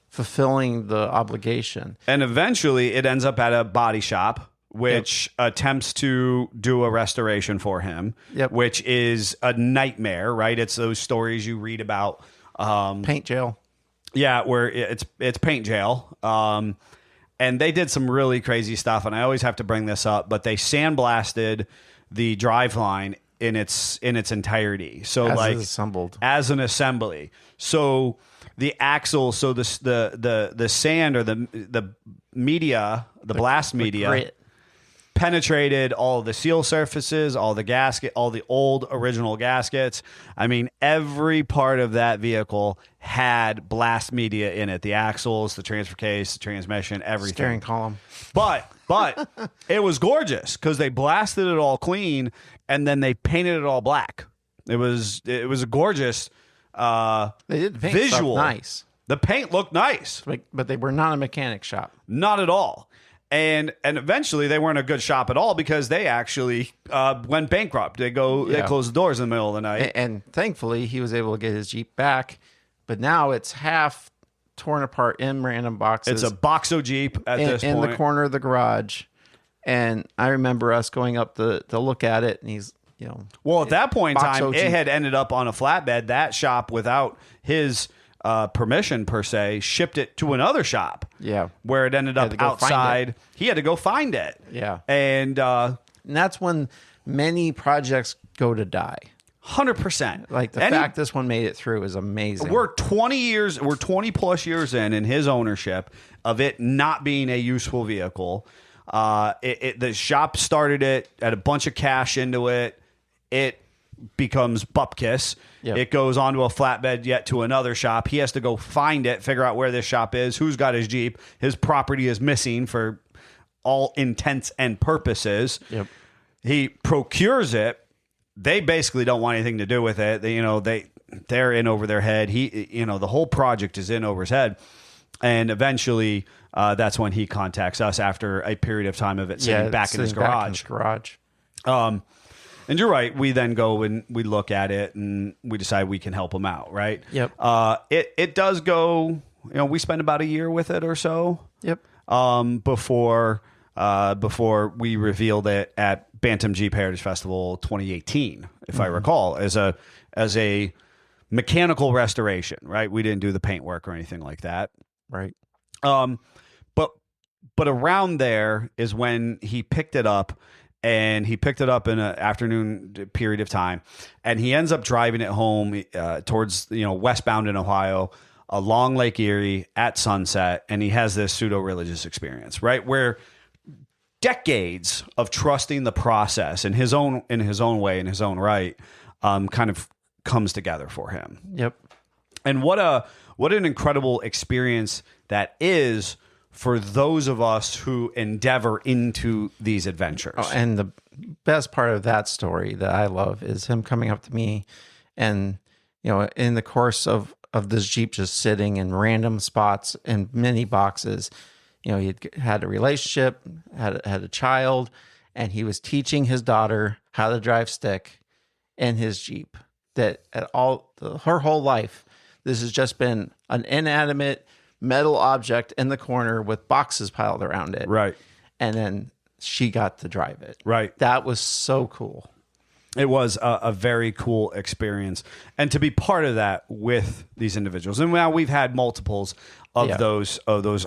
fulfilling the obligation. And eventually it ends up at a body shop, which attempts to do a restoration for him, which is a nightmare, right? It's those stories you read about. Paint jail. Yeah, where it's paint jail. And they did some really crazy stuff, and I always have to bring this up, but they sandblasted the driveline in its entirety. So as an assembly. So the axle, so the sand or the media, the blast media grit penetrated all the seal surfaces, all the gasket, all the old original gaskets. I mean, every part of that vehicle had blast media in it. The axles, the transfer case, the transmission, everything. Steering column. But it was gorgeous because they blasted it all clean and then they painted it all black. It was a gorgeous they did paint visual. Nice. The paint looked nice, but they were not a mechanic shop. Not at all. And eventually they weren't a good shop at all because they actually went bankrupt. They closed the doors in the middle of the night. And thankfully he was able to get his Jeep back, but now it's half torn apart in random boxes. It's a Boxo Jeep at this point. In the corner of the garage. And I remember us going up to look at it, and he's, Well, at that point in time, Boxo it Jeep. had ended up on a flatbed. That shop, without his permission per se, shipped it to another shop. Yeah. Where it ended up outside. He had to go find it. Yeah. And that's when many projects go to die. 100%. Like the fact this one made it through is amazing. We're 20 plus years in his ownership of it not being a useful vehicle. The shop started it, had a bunch of cash into it. It becomes bupkis. Yep. It goes onto a flatbed yet to another shop. He has to go find it, figure out where this shop is, who's got his Jeep. His property is missing for all intents and purposes. Yep. He procures it. They basically don't want anything to do with it. They're in over their head. The whole project is in over his head. And eventually, that's when he contacts us after a period of time of it sitting back in his garage. And you're right. We then go and we look at it and we decide we can help him out, right? Yep. It does go, we spend about a year with it or so. Yep. Before we revealed it at Bantam Jeep Heritage Festival 2018, if I recall, as a mechanical restoration, right? We didn't do the paint work or anything like that. Right. But But around there is when he picked it up, and he picked it up in an afternoon period of time, and he ends up driving it home towards, westbound in Ohio, along Lake Erie at sunset, and he has this pseudo-religious experience, right? Where decades of trusting the process in his own way, in his own right, kind of comes together for him. Yep. And what an incredible experience that is for those of us who endeavor into these adventures. Oh, and the best part of that story that I love is him coming up to me, and in the course of this Jeep just sitting in random spots in many boxes, he had a relationship, had a child, and he was teaching his daughter how to drive stick in his Jeep. That her whole life, this has just been an inanimate metal object in the corner with boxes piled around it. Right. And then she got to drive it. Right. That was so cool. It was a very cool experience. And to be part of that with these individuals. And now we've had multiples of those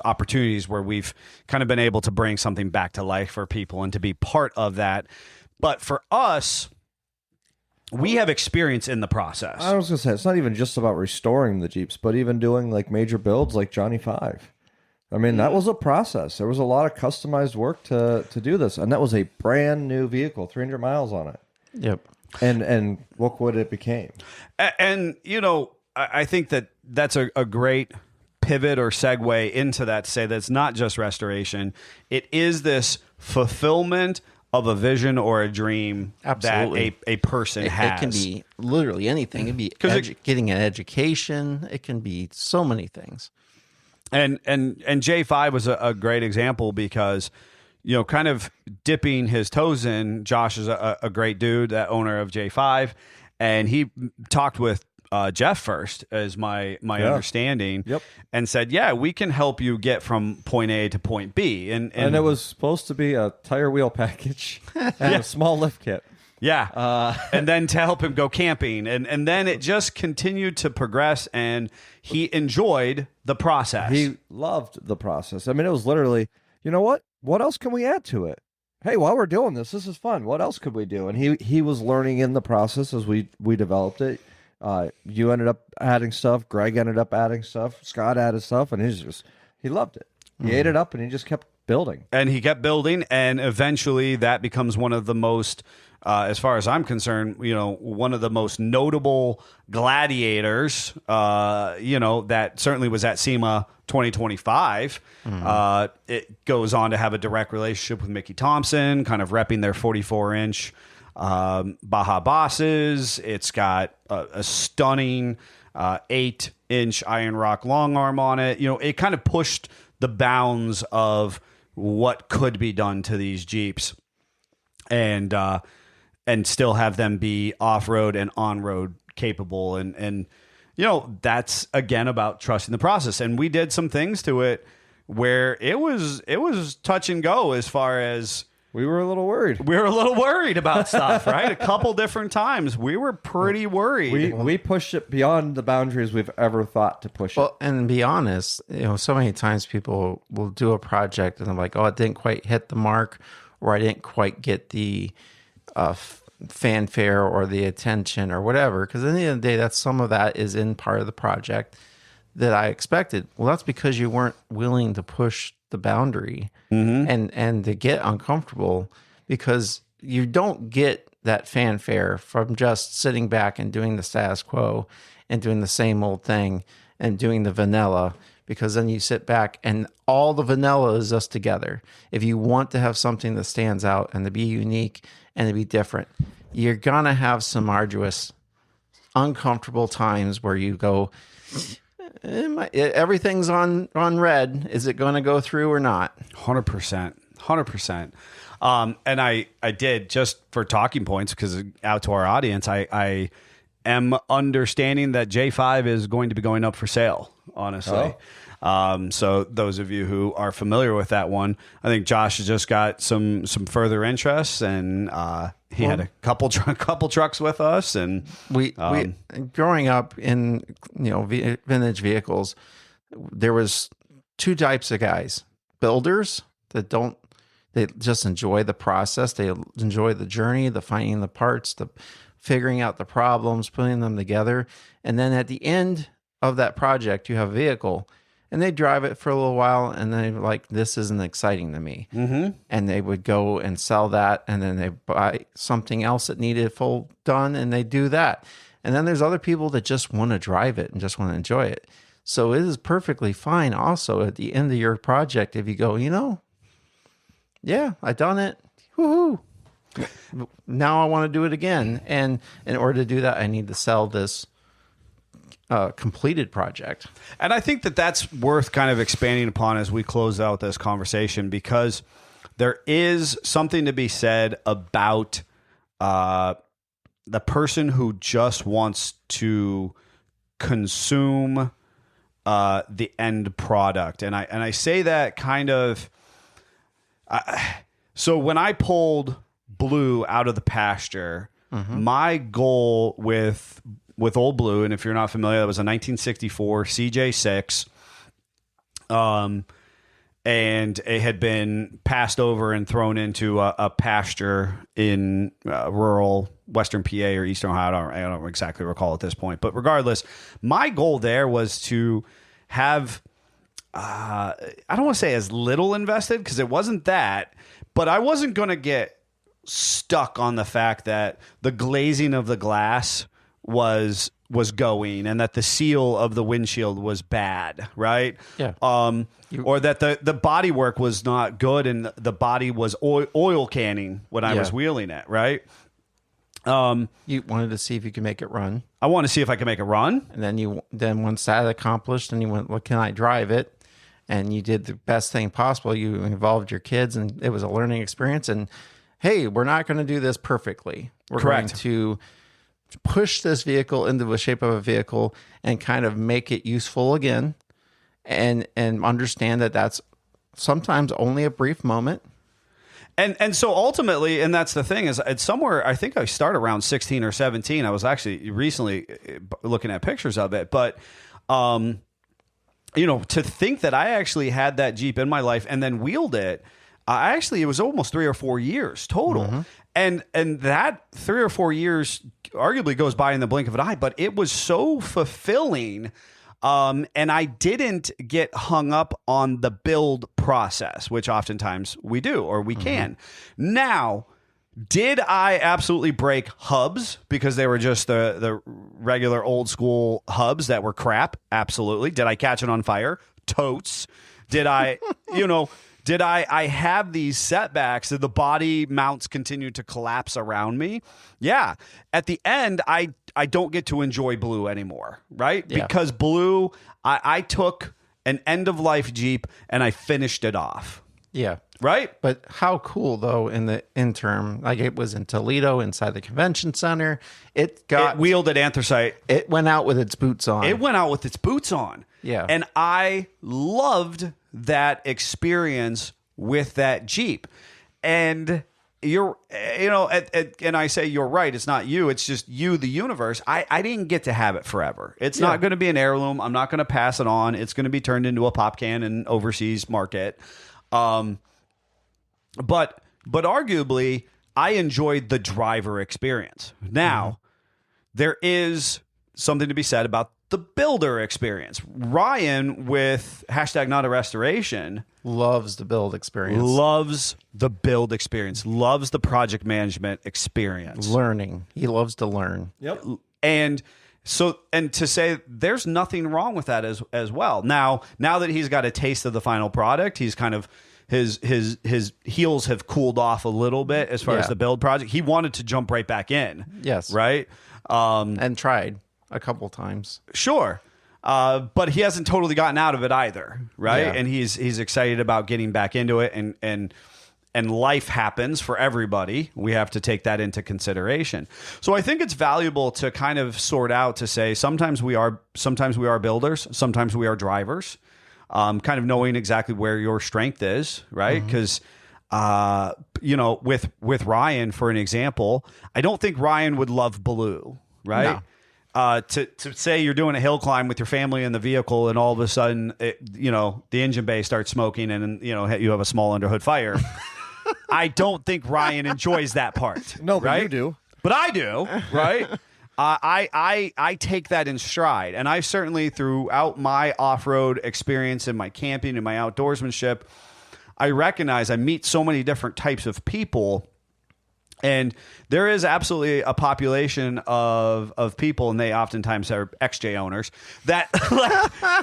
opportunities where we've kind of been able to bring something back to life for people and to be part of that. But for us, we have experience in the process. I was going to say, it's not even just about restoring the Jeeps, but even doing like major builds like Johnny 5. I mean, that was a process. There was a lot of customized work to do this. And that was a brand new vehicle, 300 miles on it. Yep. And look what it became. And I think that's a great pivot or segue into that, to say that it's not just restoration. It is this fulfillment of a vision or a dream Absolutely. that a person has. It can be literally anything. It can be getting an education. It can be so many things. And J5 was a great example because, kind of dipping his toes in. Josh is a great dude, that owner of J5, and he talked with Jeff first, as my understanding, and said, "Yeah, we can help you get from point A to point B." And it was supposed to be a tire wheel package and a small lift kit. Yeah. And then to help him go camping. And then it just continued to progress, and he enjoyed the process. He loved the process. I mean, it was literally, you know what? What else can we add to it? Hey, while we're doing this is fun. What else could we do? And he was learning in the process as we developed it. You ended up adding stuff. Greg ended up adding stuff. Scott added stuff, and he loved it. He ate it up, and he just kept building. And he kept building, and eventually that becomes one of the most, as far as I'm concerned, one of the most notable gladiators, that certainly was at SEMA 2025. It goes on to have a direct relationship with Mickey Thompson, kind of repping their 44-inch Baja Bosses. It's got a stunning 8-inch Iron Rock long arm on it. It kind of pushed the bounds of what could be done to these Jeeps, and still have them be off-road and on-road capable. And that's again about trusting the process. And we did some things to it where it was touch and go, as far as we were a little worried. We were a little worried about stuff, right? A couple different times. We were pretty worried. We pushed it beyond the boundaries we've ever thought to push it. Well, and to be honest, so many times people will do a project and they're like, oh, it didn't quite hit the mark, or I didn't quite get the fanfare or the attention or whatever. Because at the end of the day, some of that is in part of the project that I expected. Well, that's because you weren't willing to push the boundary and to get uncomfortable, because you don't get that fanfare from just sitting back and doing the status quo and doing the same old thing and doing the vanilla, because then you sit back and all the vanilla is just together. If you want to have something that stands out and to be unique and to be different, you're gonna have some arduous, uncomfortable times where you go, everything's on red. Is it going to go through or not? 100%. And I did, just for talking points, because out to our audience, I am understanding that J5 is going to be going up for sale, honestly. So those of you who are familiar with that one, I think Josh has just got some further interests, and he had a couple trucks with us, and we growing up in vintage vehicles, there was two types of guys: builders that don't, they just enjoy the process. They enjoy the journey, the finding the parts, the figuring out the problems, putting them together. And then at the end of that project, you have a vehicle and they drive it for a little while and they're like, this isn't exciting to me. Mm-hmm. And they would go and sell that. And then they buy something else that needed full done and they do that. And then there's other people that just want to drive it and just want to enjoy it. So it is perfectly fine also at the end of your project if you go, yeah, I done it. Woohoo. Now I want to do it again. And in order to do that, I need to sell this completed project. And I think that that's worth kind of expanding upon as we close out this conversation, because there is something to be said about the person who just wants to consume the end product. And I say that kind of, so when I pulled Blue out of the pasture, my goal with Old Blue, and if you're not familiar, that was a 1964 CJ6, and it had been passed over and thrown into a pasture in rural Western PA or Eastern Ohio. I don't exactly recall at this point, but regardless, my goal there was to have, I don't want to say as little invested, because it wasn't that, but I wasn't going to get stuck on the fact that the glazing of the glass was going and that the seal of the windshield was bad, right? Yeah. Or that the body work was not good and the body was oil canning when I was wheeling it, right? You wanted to see if you could make it run. I want to see if I can make it run. And then once that accomplished, and you went, well, can I drive it? And you did the best thing possible. You involved your kids, and it was a learning experience. And hey, we're not going to do this perfectly. We're Correct. going to push this vehicle into the shape of a vehicle and kind of make it useful again, and understand that that's sometimes only a brief moment. And so ultimately, and that's the thing, is it's somewhere, I think I started around 16 or 17. I was actually recently looking at pictures of it, but to think that I actually had that Jeep in my life and then wheeled it, it was almost 3 or 4 years total. Mm-hmm. And that 3 or 4 years arguably goes by in the blink of an eye, but it was so fulfilling. And I didn't get hung up on the build process, which oftentimes we do, or we can. Now, did I absolutely break hubs because they were just the regular old school hubs that were crap? Absolutely. Did I catch it on fire? Totes. Did I, did I have these setbacks? Did the body mounts continue to collapse around me? Yeah. At the end, I don't get to enjoy Blue anymore, right? Yeah. Because Blue, I took an end-of-life Jeep and I finished it off. Yeah. Right? But how cool, though, in the interim, like it was in Toledo inside the convention center. It wheeled at Anthracite. It went out with its boots on. It went out with its boots on. Yeah. And I loved that experience with that Jeep. And and I say you're right. It's not you. It's just you, the universe. I didn't get to have it forever. It's not going to be an heirloom. I'm not going to pass it on. It's going to be turned into a pop can in overseas market. But arguably, I enjoyed the driver experience. Now, there is something to be said about the builder experience. Ryan with #NotARestoration loves the build experience. Loves the build experience. Loves the project management experience. Learning. He loves to learn. Yep. And to say there's nothing wrong with that as well. Now that he's got a taste of the final product, he's kind of his heels have cooled off a little bit as far as the build project. He wanted to jump right back in. Yes. Right? And tried a couple times. Sure. But he hasn't totally gotten out of it either, right? Yeah. And he's excited about getting back into it, and life happens for everybody. We have to take that into consideration. So I think it's valuable to kind of sort out to say sometimes we are builders, sometimes we are drivers. Kind of knowing exactly where your strength is, right? Because with Ryan, for an example, I don't think Ryan would love Blue, right? No. to say you're doing a hill climb with your family in the vehicle, and all of a sudden, the engine bay starts smoking, and you have a small underhood fire. I don't think Ryan enjoys that part. No, but right? you do. But I do, right? I take that in stride, and I certainly, throughout my off-road experience and my camping and my outdoorsmanship, I recognize I meet so many different types of people, and there is absolutely a population of people, and they oftentimes are XJ owners, that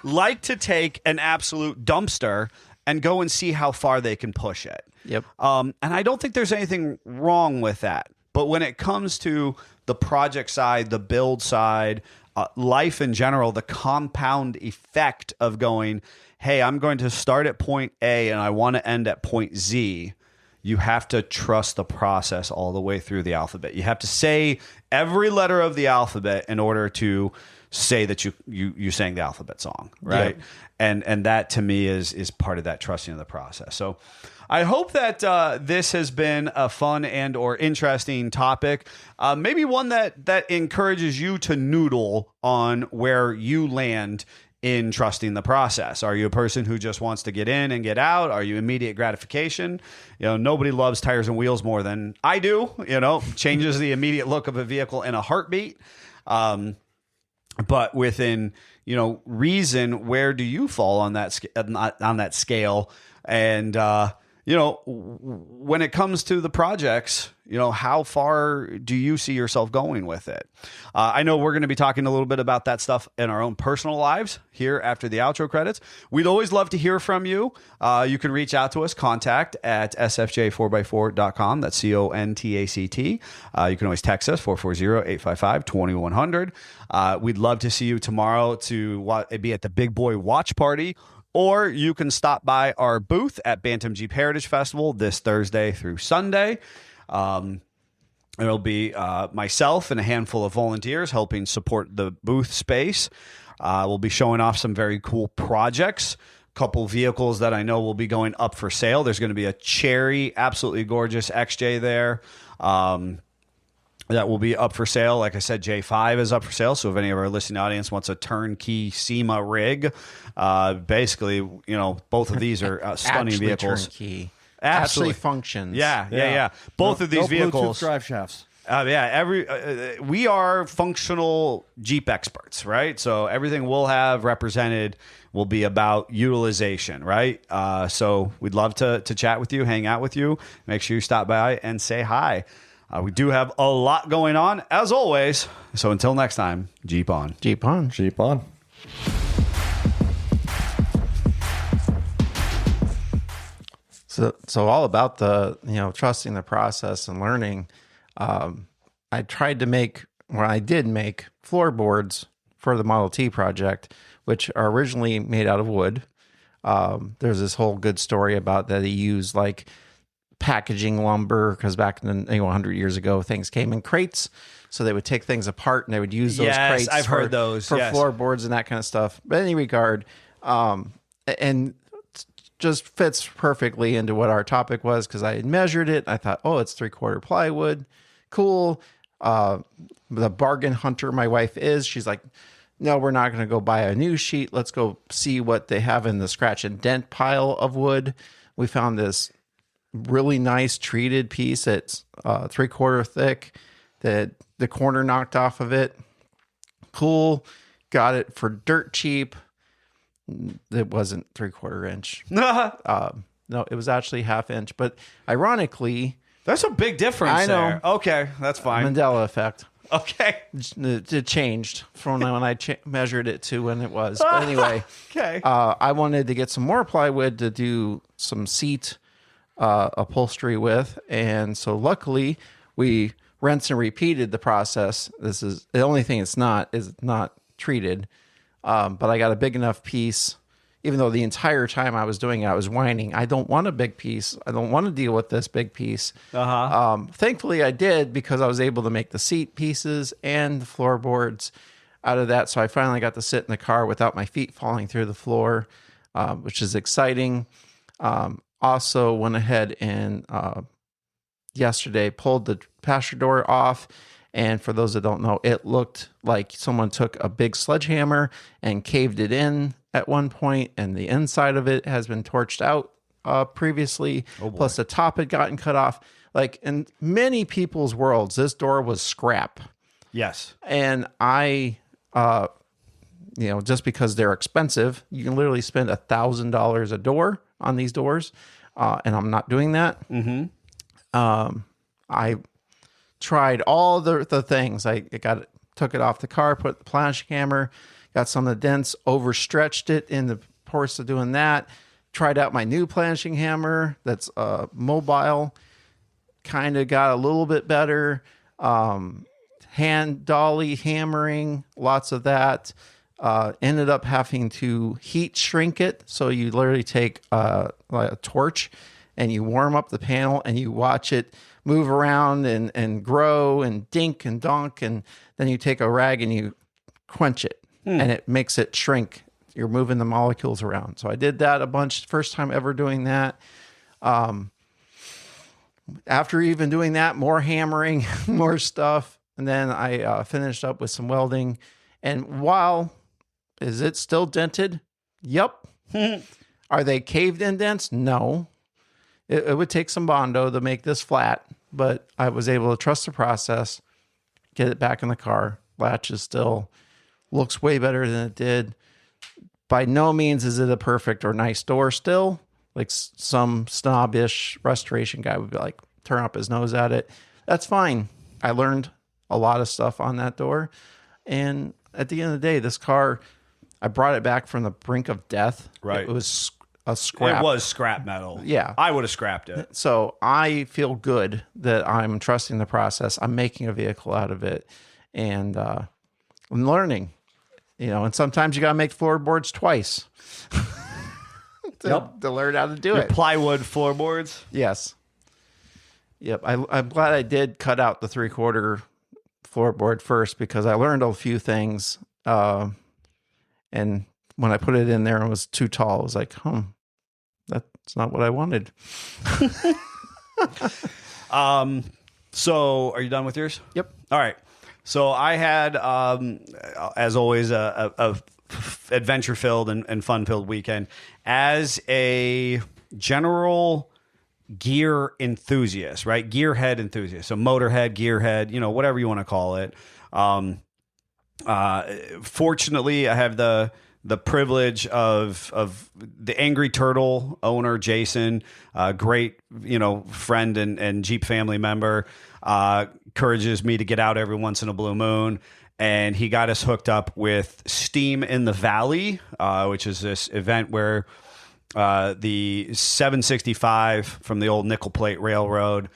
like to take an absolute dumpster and go and see how far they can push it. Yep. And I don't think there's anything wrong with that. But when it comes to the project side, the build side, life in general, the compound effect of going, hey, I'm going to start at point A and I want to end at point Z, you have to trust the process all the way through the alphabet. You have to say every letter of the alphabet in order to say that you sang the alphabet song, right? Yeah. And that to me is part of that trusting of the process. So I hope that this has been a fun and or interesting topic, maybe one that encourages you to noodle on where you land in trusting the process. Are you a person who just wants to get in and get out? Are you immediate gratification? Nobody loves tires and wheels more than I do. Changes the immediate look of a vehicle in a heartbeat. But within, reason, where do you fall on that scale? And, when it comes to the projects, how far do you see yourself going with it? I know we're going to be talking a little bit about that stuff in our own personal lives here after the outro credits. We'd always love to hear from you. You can reach out to us, contact at sfj4x4.com. That's CONTACT. You can always text us, 440-855-2100. We'd love to see you tomorrow to be at the Big Boy Watch Party. Or you can stop by our booth at Bantam Jeep Heritage Festival this Thursday through Sunday. It'll be myself and a handful of volunteers helping support the booth space. We'll be showing off some very cool projects. Couple vehicles that I know will be going up for sale. There's going to be a cherry, absolutely gorgeous XJ there. That will be up for sale. Like I said, J5 is up for sale. So if any of our listening audience wants a turnkey SEMA rig, basically, both of these are stunning vehicles. Turnkey. Absolutely. Actually functions. Yeah. Both of these vehicles. Bluetooth drive shafts. We are functional Jeep experts, right? So everything we'll have represented will be about utilization, right? So we'd love to chat with you, hang out with you. Make sure you stop by and say hi. We do have a lot going on, as always. So until next time, Jeep on. Jeep on. Jeep on. So all about the, trusting the process and learning. I did make floorboards for the Model T project, which are originally made out of wood. There's this whole good story about that he used like packaging lumber, because back in 100 years ago, things came in crates. So they would take things apart and they would use those crates. I've heard those for floorboards and that kind of stuff. But in any regard, and just fits perfectly into what our topic was, because I had measured it. I thought, it's 3/4 plywood. Cool. The bargain hunter my wife is, she's like, no, we're not going to go buy a new sheet. Let's go see what they have in the scratch and dent pile of wood. We found this really nice treated piece. It's 3/4 thick, that the corner knocked off of it. Cool. Got it for dirt cheap. It wasn't 3/4 inch. No, it was actually 1/2 inch. But ironically, that's a big difference. I know. There. Okay, that's fine. Mandela effect. Okay. It changed from when I measured it to when it was. But anyway, okay. I wanted to get some more plywood to do some seat upholstery with. And so luckily we rinse and repeated the process. This is the only thing is not treated. But I got a big enough piece, even though the entire time I was doing it, I was whining, I don't want a big piece. I don't want to deal with this big piece. Thankfully I did, because I was able to make the seat pieces and the floorboards out of that. So I finally got to sit in the car without my feet falling through the floor, which is exciting. Also went ahead and yesterday pulled the passenger door off And for those that don't know, it looked like someone took a big sledgehammer and caved it in at one point, and the inside of it has been torched out previously. Plus the top had gotten cut off. Like in many people's worlds, this door was scrap. Yes. And I, just because they're expensive, you can literally spend $1,000 a door on these doors. And I'm not doing that. I tried all the things. I took it off the car, put the planching hammer, got some of the dents, overstretched it in the course of doing that. Tried out my new planching hammer that's mobile. Kind of got a little bit better. Hand dolly hammering, lots of that. Ended up having to heat shrink it. So you literally take like a torch and you warm up the panel and you watch it move around and grow and dink and donk. And then you take a rag and you quench it and it makes it shrink. You're moving the molecules around. So I did that a bunch. First time ever doing that. After even doing that, more hammering, more stuff. And then I finished up with some welding. And is it still dented? Yep. Are they caved in dents? No. It would take some Bondo to make this flat, but I was able to trust the process, get it back in the car. Latch is still looks way better than it did. By no means is it a perfect or nice door still. Like some snobbish restoration guy would be like, turn up his nose at it. That's fine. I learned a lot of stuff on that door. And at the end of the day, this car, I brought it back from the brink of death. Right. It was a scrap. It was scrap metal. Yeah. I would have scrapped it. So I feel good that I'm trusting the process. I'm making a vehicle out of it. And I'm learning. And sometimes you got to make floorboards twice to learn how to do it. Plywood floorboards. Yes. Yep. I'm glad I did cut out the 3/4 floorboard first because I learned a few things. And when I put it in there, it was too tall. I was like, that's not what I wanted. So are you done with yours? Yep. All right. So I had, as always, a adventure-filled and fun-filled weekend. As a general gear enthusiast, right? Gearhead enthusiast. So motorhead, gearhead, whatever you want to call it. Fortunately, I have the privilege of the Angry Turtle owner, Jason, great, friend and Jeep family member, encourages me to get out every once in a blue moon. And he got us hooked up with Steam in the Valley, which is this event where the 765 from the old Nickel Plate Railroad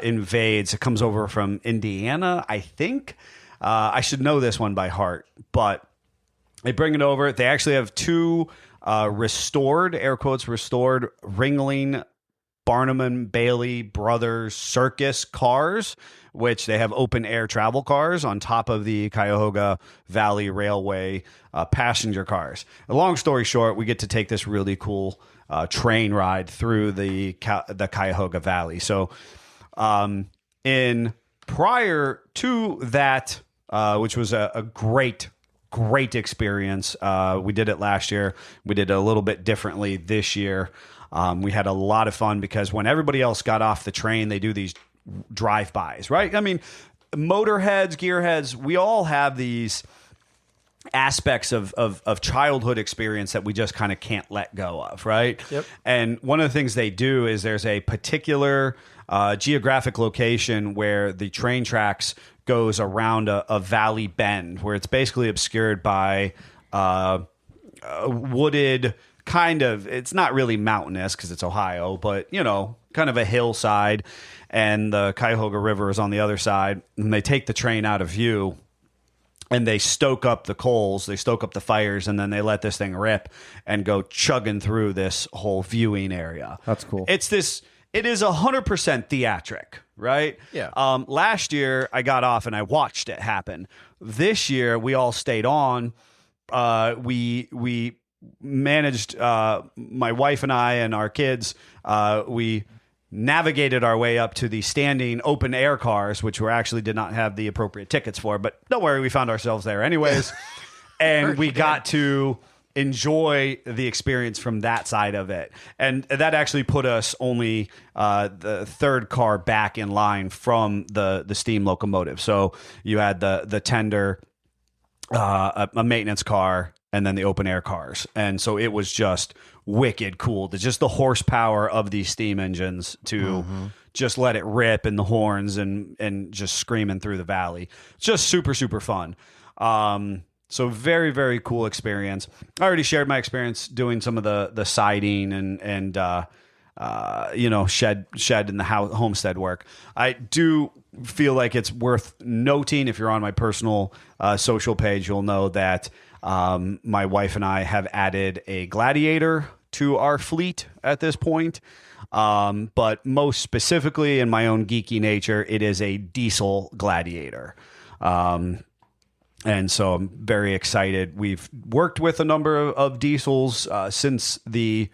invades. It comes over from Indiana, I think. I should know this one by heart, but they bring it over. They actually have two restored, air quotes, restored Ringling Barnum and Bailey Brothers Circus cars, which they have open air travel cars on top of the Cuyahoga Valley Railway passenger cars. A long story short, we get to take this really cool train ride through the Cuyahoga Valley. So in prior to that, which was a great experience. We did it last year. We did it a little bit differently this year. We had a lot of fun because when everybody else got off the train, they do these drive-bys, right? I mean, motorheads, gearheads, we all have these aspects of childhood experience that we just kind of can't let go of, right? Yep. And one of the things they do is there's a particular geographic location where the train tracks goes around a valley bend where it's basically obscured by wooded kind of, it's not really mountainous because it's Ohio, but kind of a hillside, and the Cuyahoga River is on the other side, and they take the train out of view and they stoke up the coals, they stoke up the fires, and then they let this thing rip and go chugging through this whole viewing area. That's cool. It is 100% theatric, right? Yeah. Last year I got off and I watched it happen. This year we all stayed on. We managed, my wife and I and our kids, we navigated our way up to the standing open air cars, which we actually did not have the appropriate tickets for. But don't worry, we found ourselves there anyways. And we got to enjoy the experience from that side of it. And that actually put us only the third car back in line from the steam locomotive. So you had the tender, a maintenance car, and then the open air cars. And so it was just wicked cool. Just the horsepower of these steam engines to just let it rip, and the horns and just screaming through the valley. Just super, super fun. So very, very cool experience. I already shared my experience doing some of the siding and shed in the homestead work. I do feel like it's worth noting, if you're on my personal social page, you'll know that my wife and I have added a Gladiator to our fleet at this point. But most specifically, in my own geeky nature, it is a diesel Gladiator. And so I'm very excited. We've worked with a number of diesels since the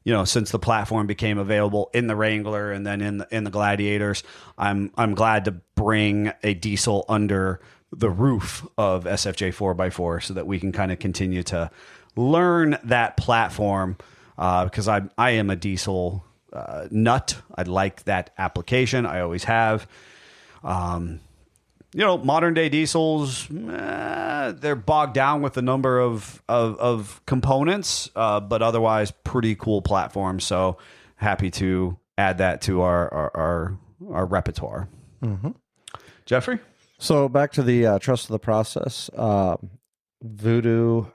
platform became available in the Wrangler and then in the Gladiators. I'm glad to bring a diesel under the roof of SFJ 4x4 so that we can kind of continue to learn that platform, because I am a diesel nut. I like that application. I always have. Modern day diesels, they're bogged down with a number of components, but otherwise pretty cool platform. So happy to add that to our repertoire. Jeffrey? So back to the trust of the process. Voodoo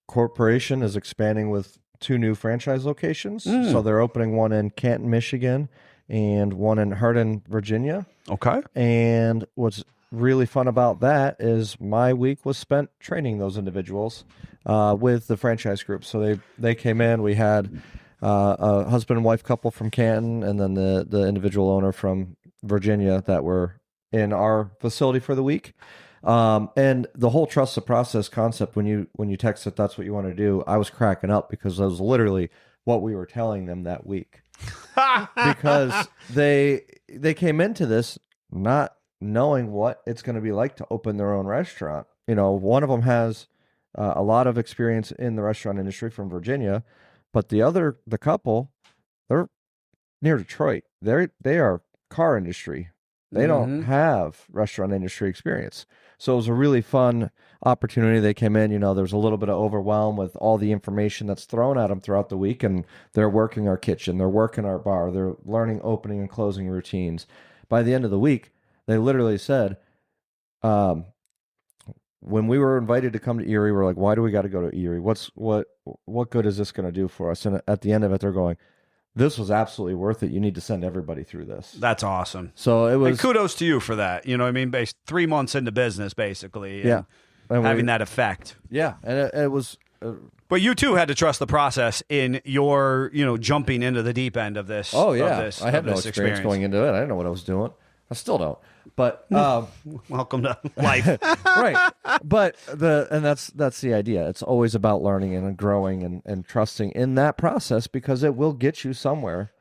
Corporation is expanding with 2 new franchise locations. So they're opening one in Canton, Michigan, and one in Hardin, Virginia. Okay. And what's really fun about that is my week was spent training those individuals with the franchise group. So they came in. We had a husband and wife couple from Canton, and then the individual owner from Virginia that were in our facility for the week. And the whole trust the process concept, when you text it, that's what you want to do. I was cracking up because that was literally what we were telling them that week. Because they came into this not knowing what it's going to be like to open their own restaurant. One of them has a lot of experience in the restaurant industry from Virginia, but the couple, they're near Detroit. They are car industry. They don't have restaurant industry experience. So it was a really fun opportunity. They came in, there was a little bit of overwhelm with all the information that's thrown at them throughout the week, and they're working our kitchen, they're working our bar, they're learning opening and closing routines. By the end of the week, they literally said, when we were invited to come to Erie, we're like, why do we got to go to Erie? What good is this going to do for us? And at the end of it, they're going, this was absolutely worth it. You need to send everybody through this. That's awesome. So it was. And kudos to you for that. You know what I mean? 3 months into business, basically. Yeah. And having that effect. Yeah. And it was. But you too had to trust the process in your, jumping into the deep end of this. Oh, yeah. I had no experience going into it. I didn't know what I was doing. I still don't. But welcome to life. Right. But that's the idea. It's always about learning and growing and trusting in that process, because it will get you somewhere.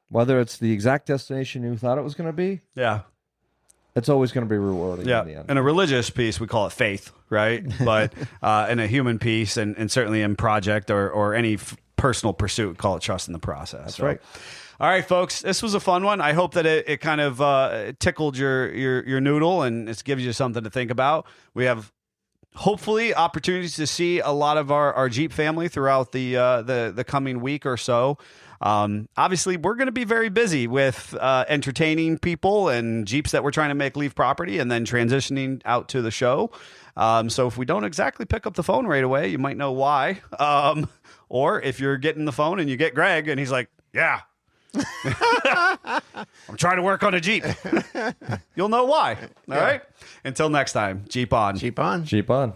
Whether it's the exact destination you thought it was going to be. Yeah. It's always going to be rewarding in the end. In a religious piece, we call it faith, right? But in a human piece, and certainly in project or any personal pursuit, we call it trust in the process. That's right. All right, folks, this was a fun one. I hope that it kind of tickled your noodle, and it gives you something to think about. We have hopefully opportunities to see a lot of our Jeep family throughout the coming week or so. Obviously, we're going to be very busy with entertaining people and Jeeps that we're trying to make leave property, and then transitioning out to the show. So if we don't exactly pick up the phone right away, you might know why. Or if you're getting the phone and you get Greg and he's like, yeah. I'm trying to work on a Jeep. You'll know why. All right. Until next time, Jeep on. Jeep on. Jeep on.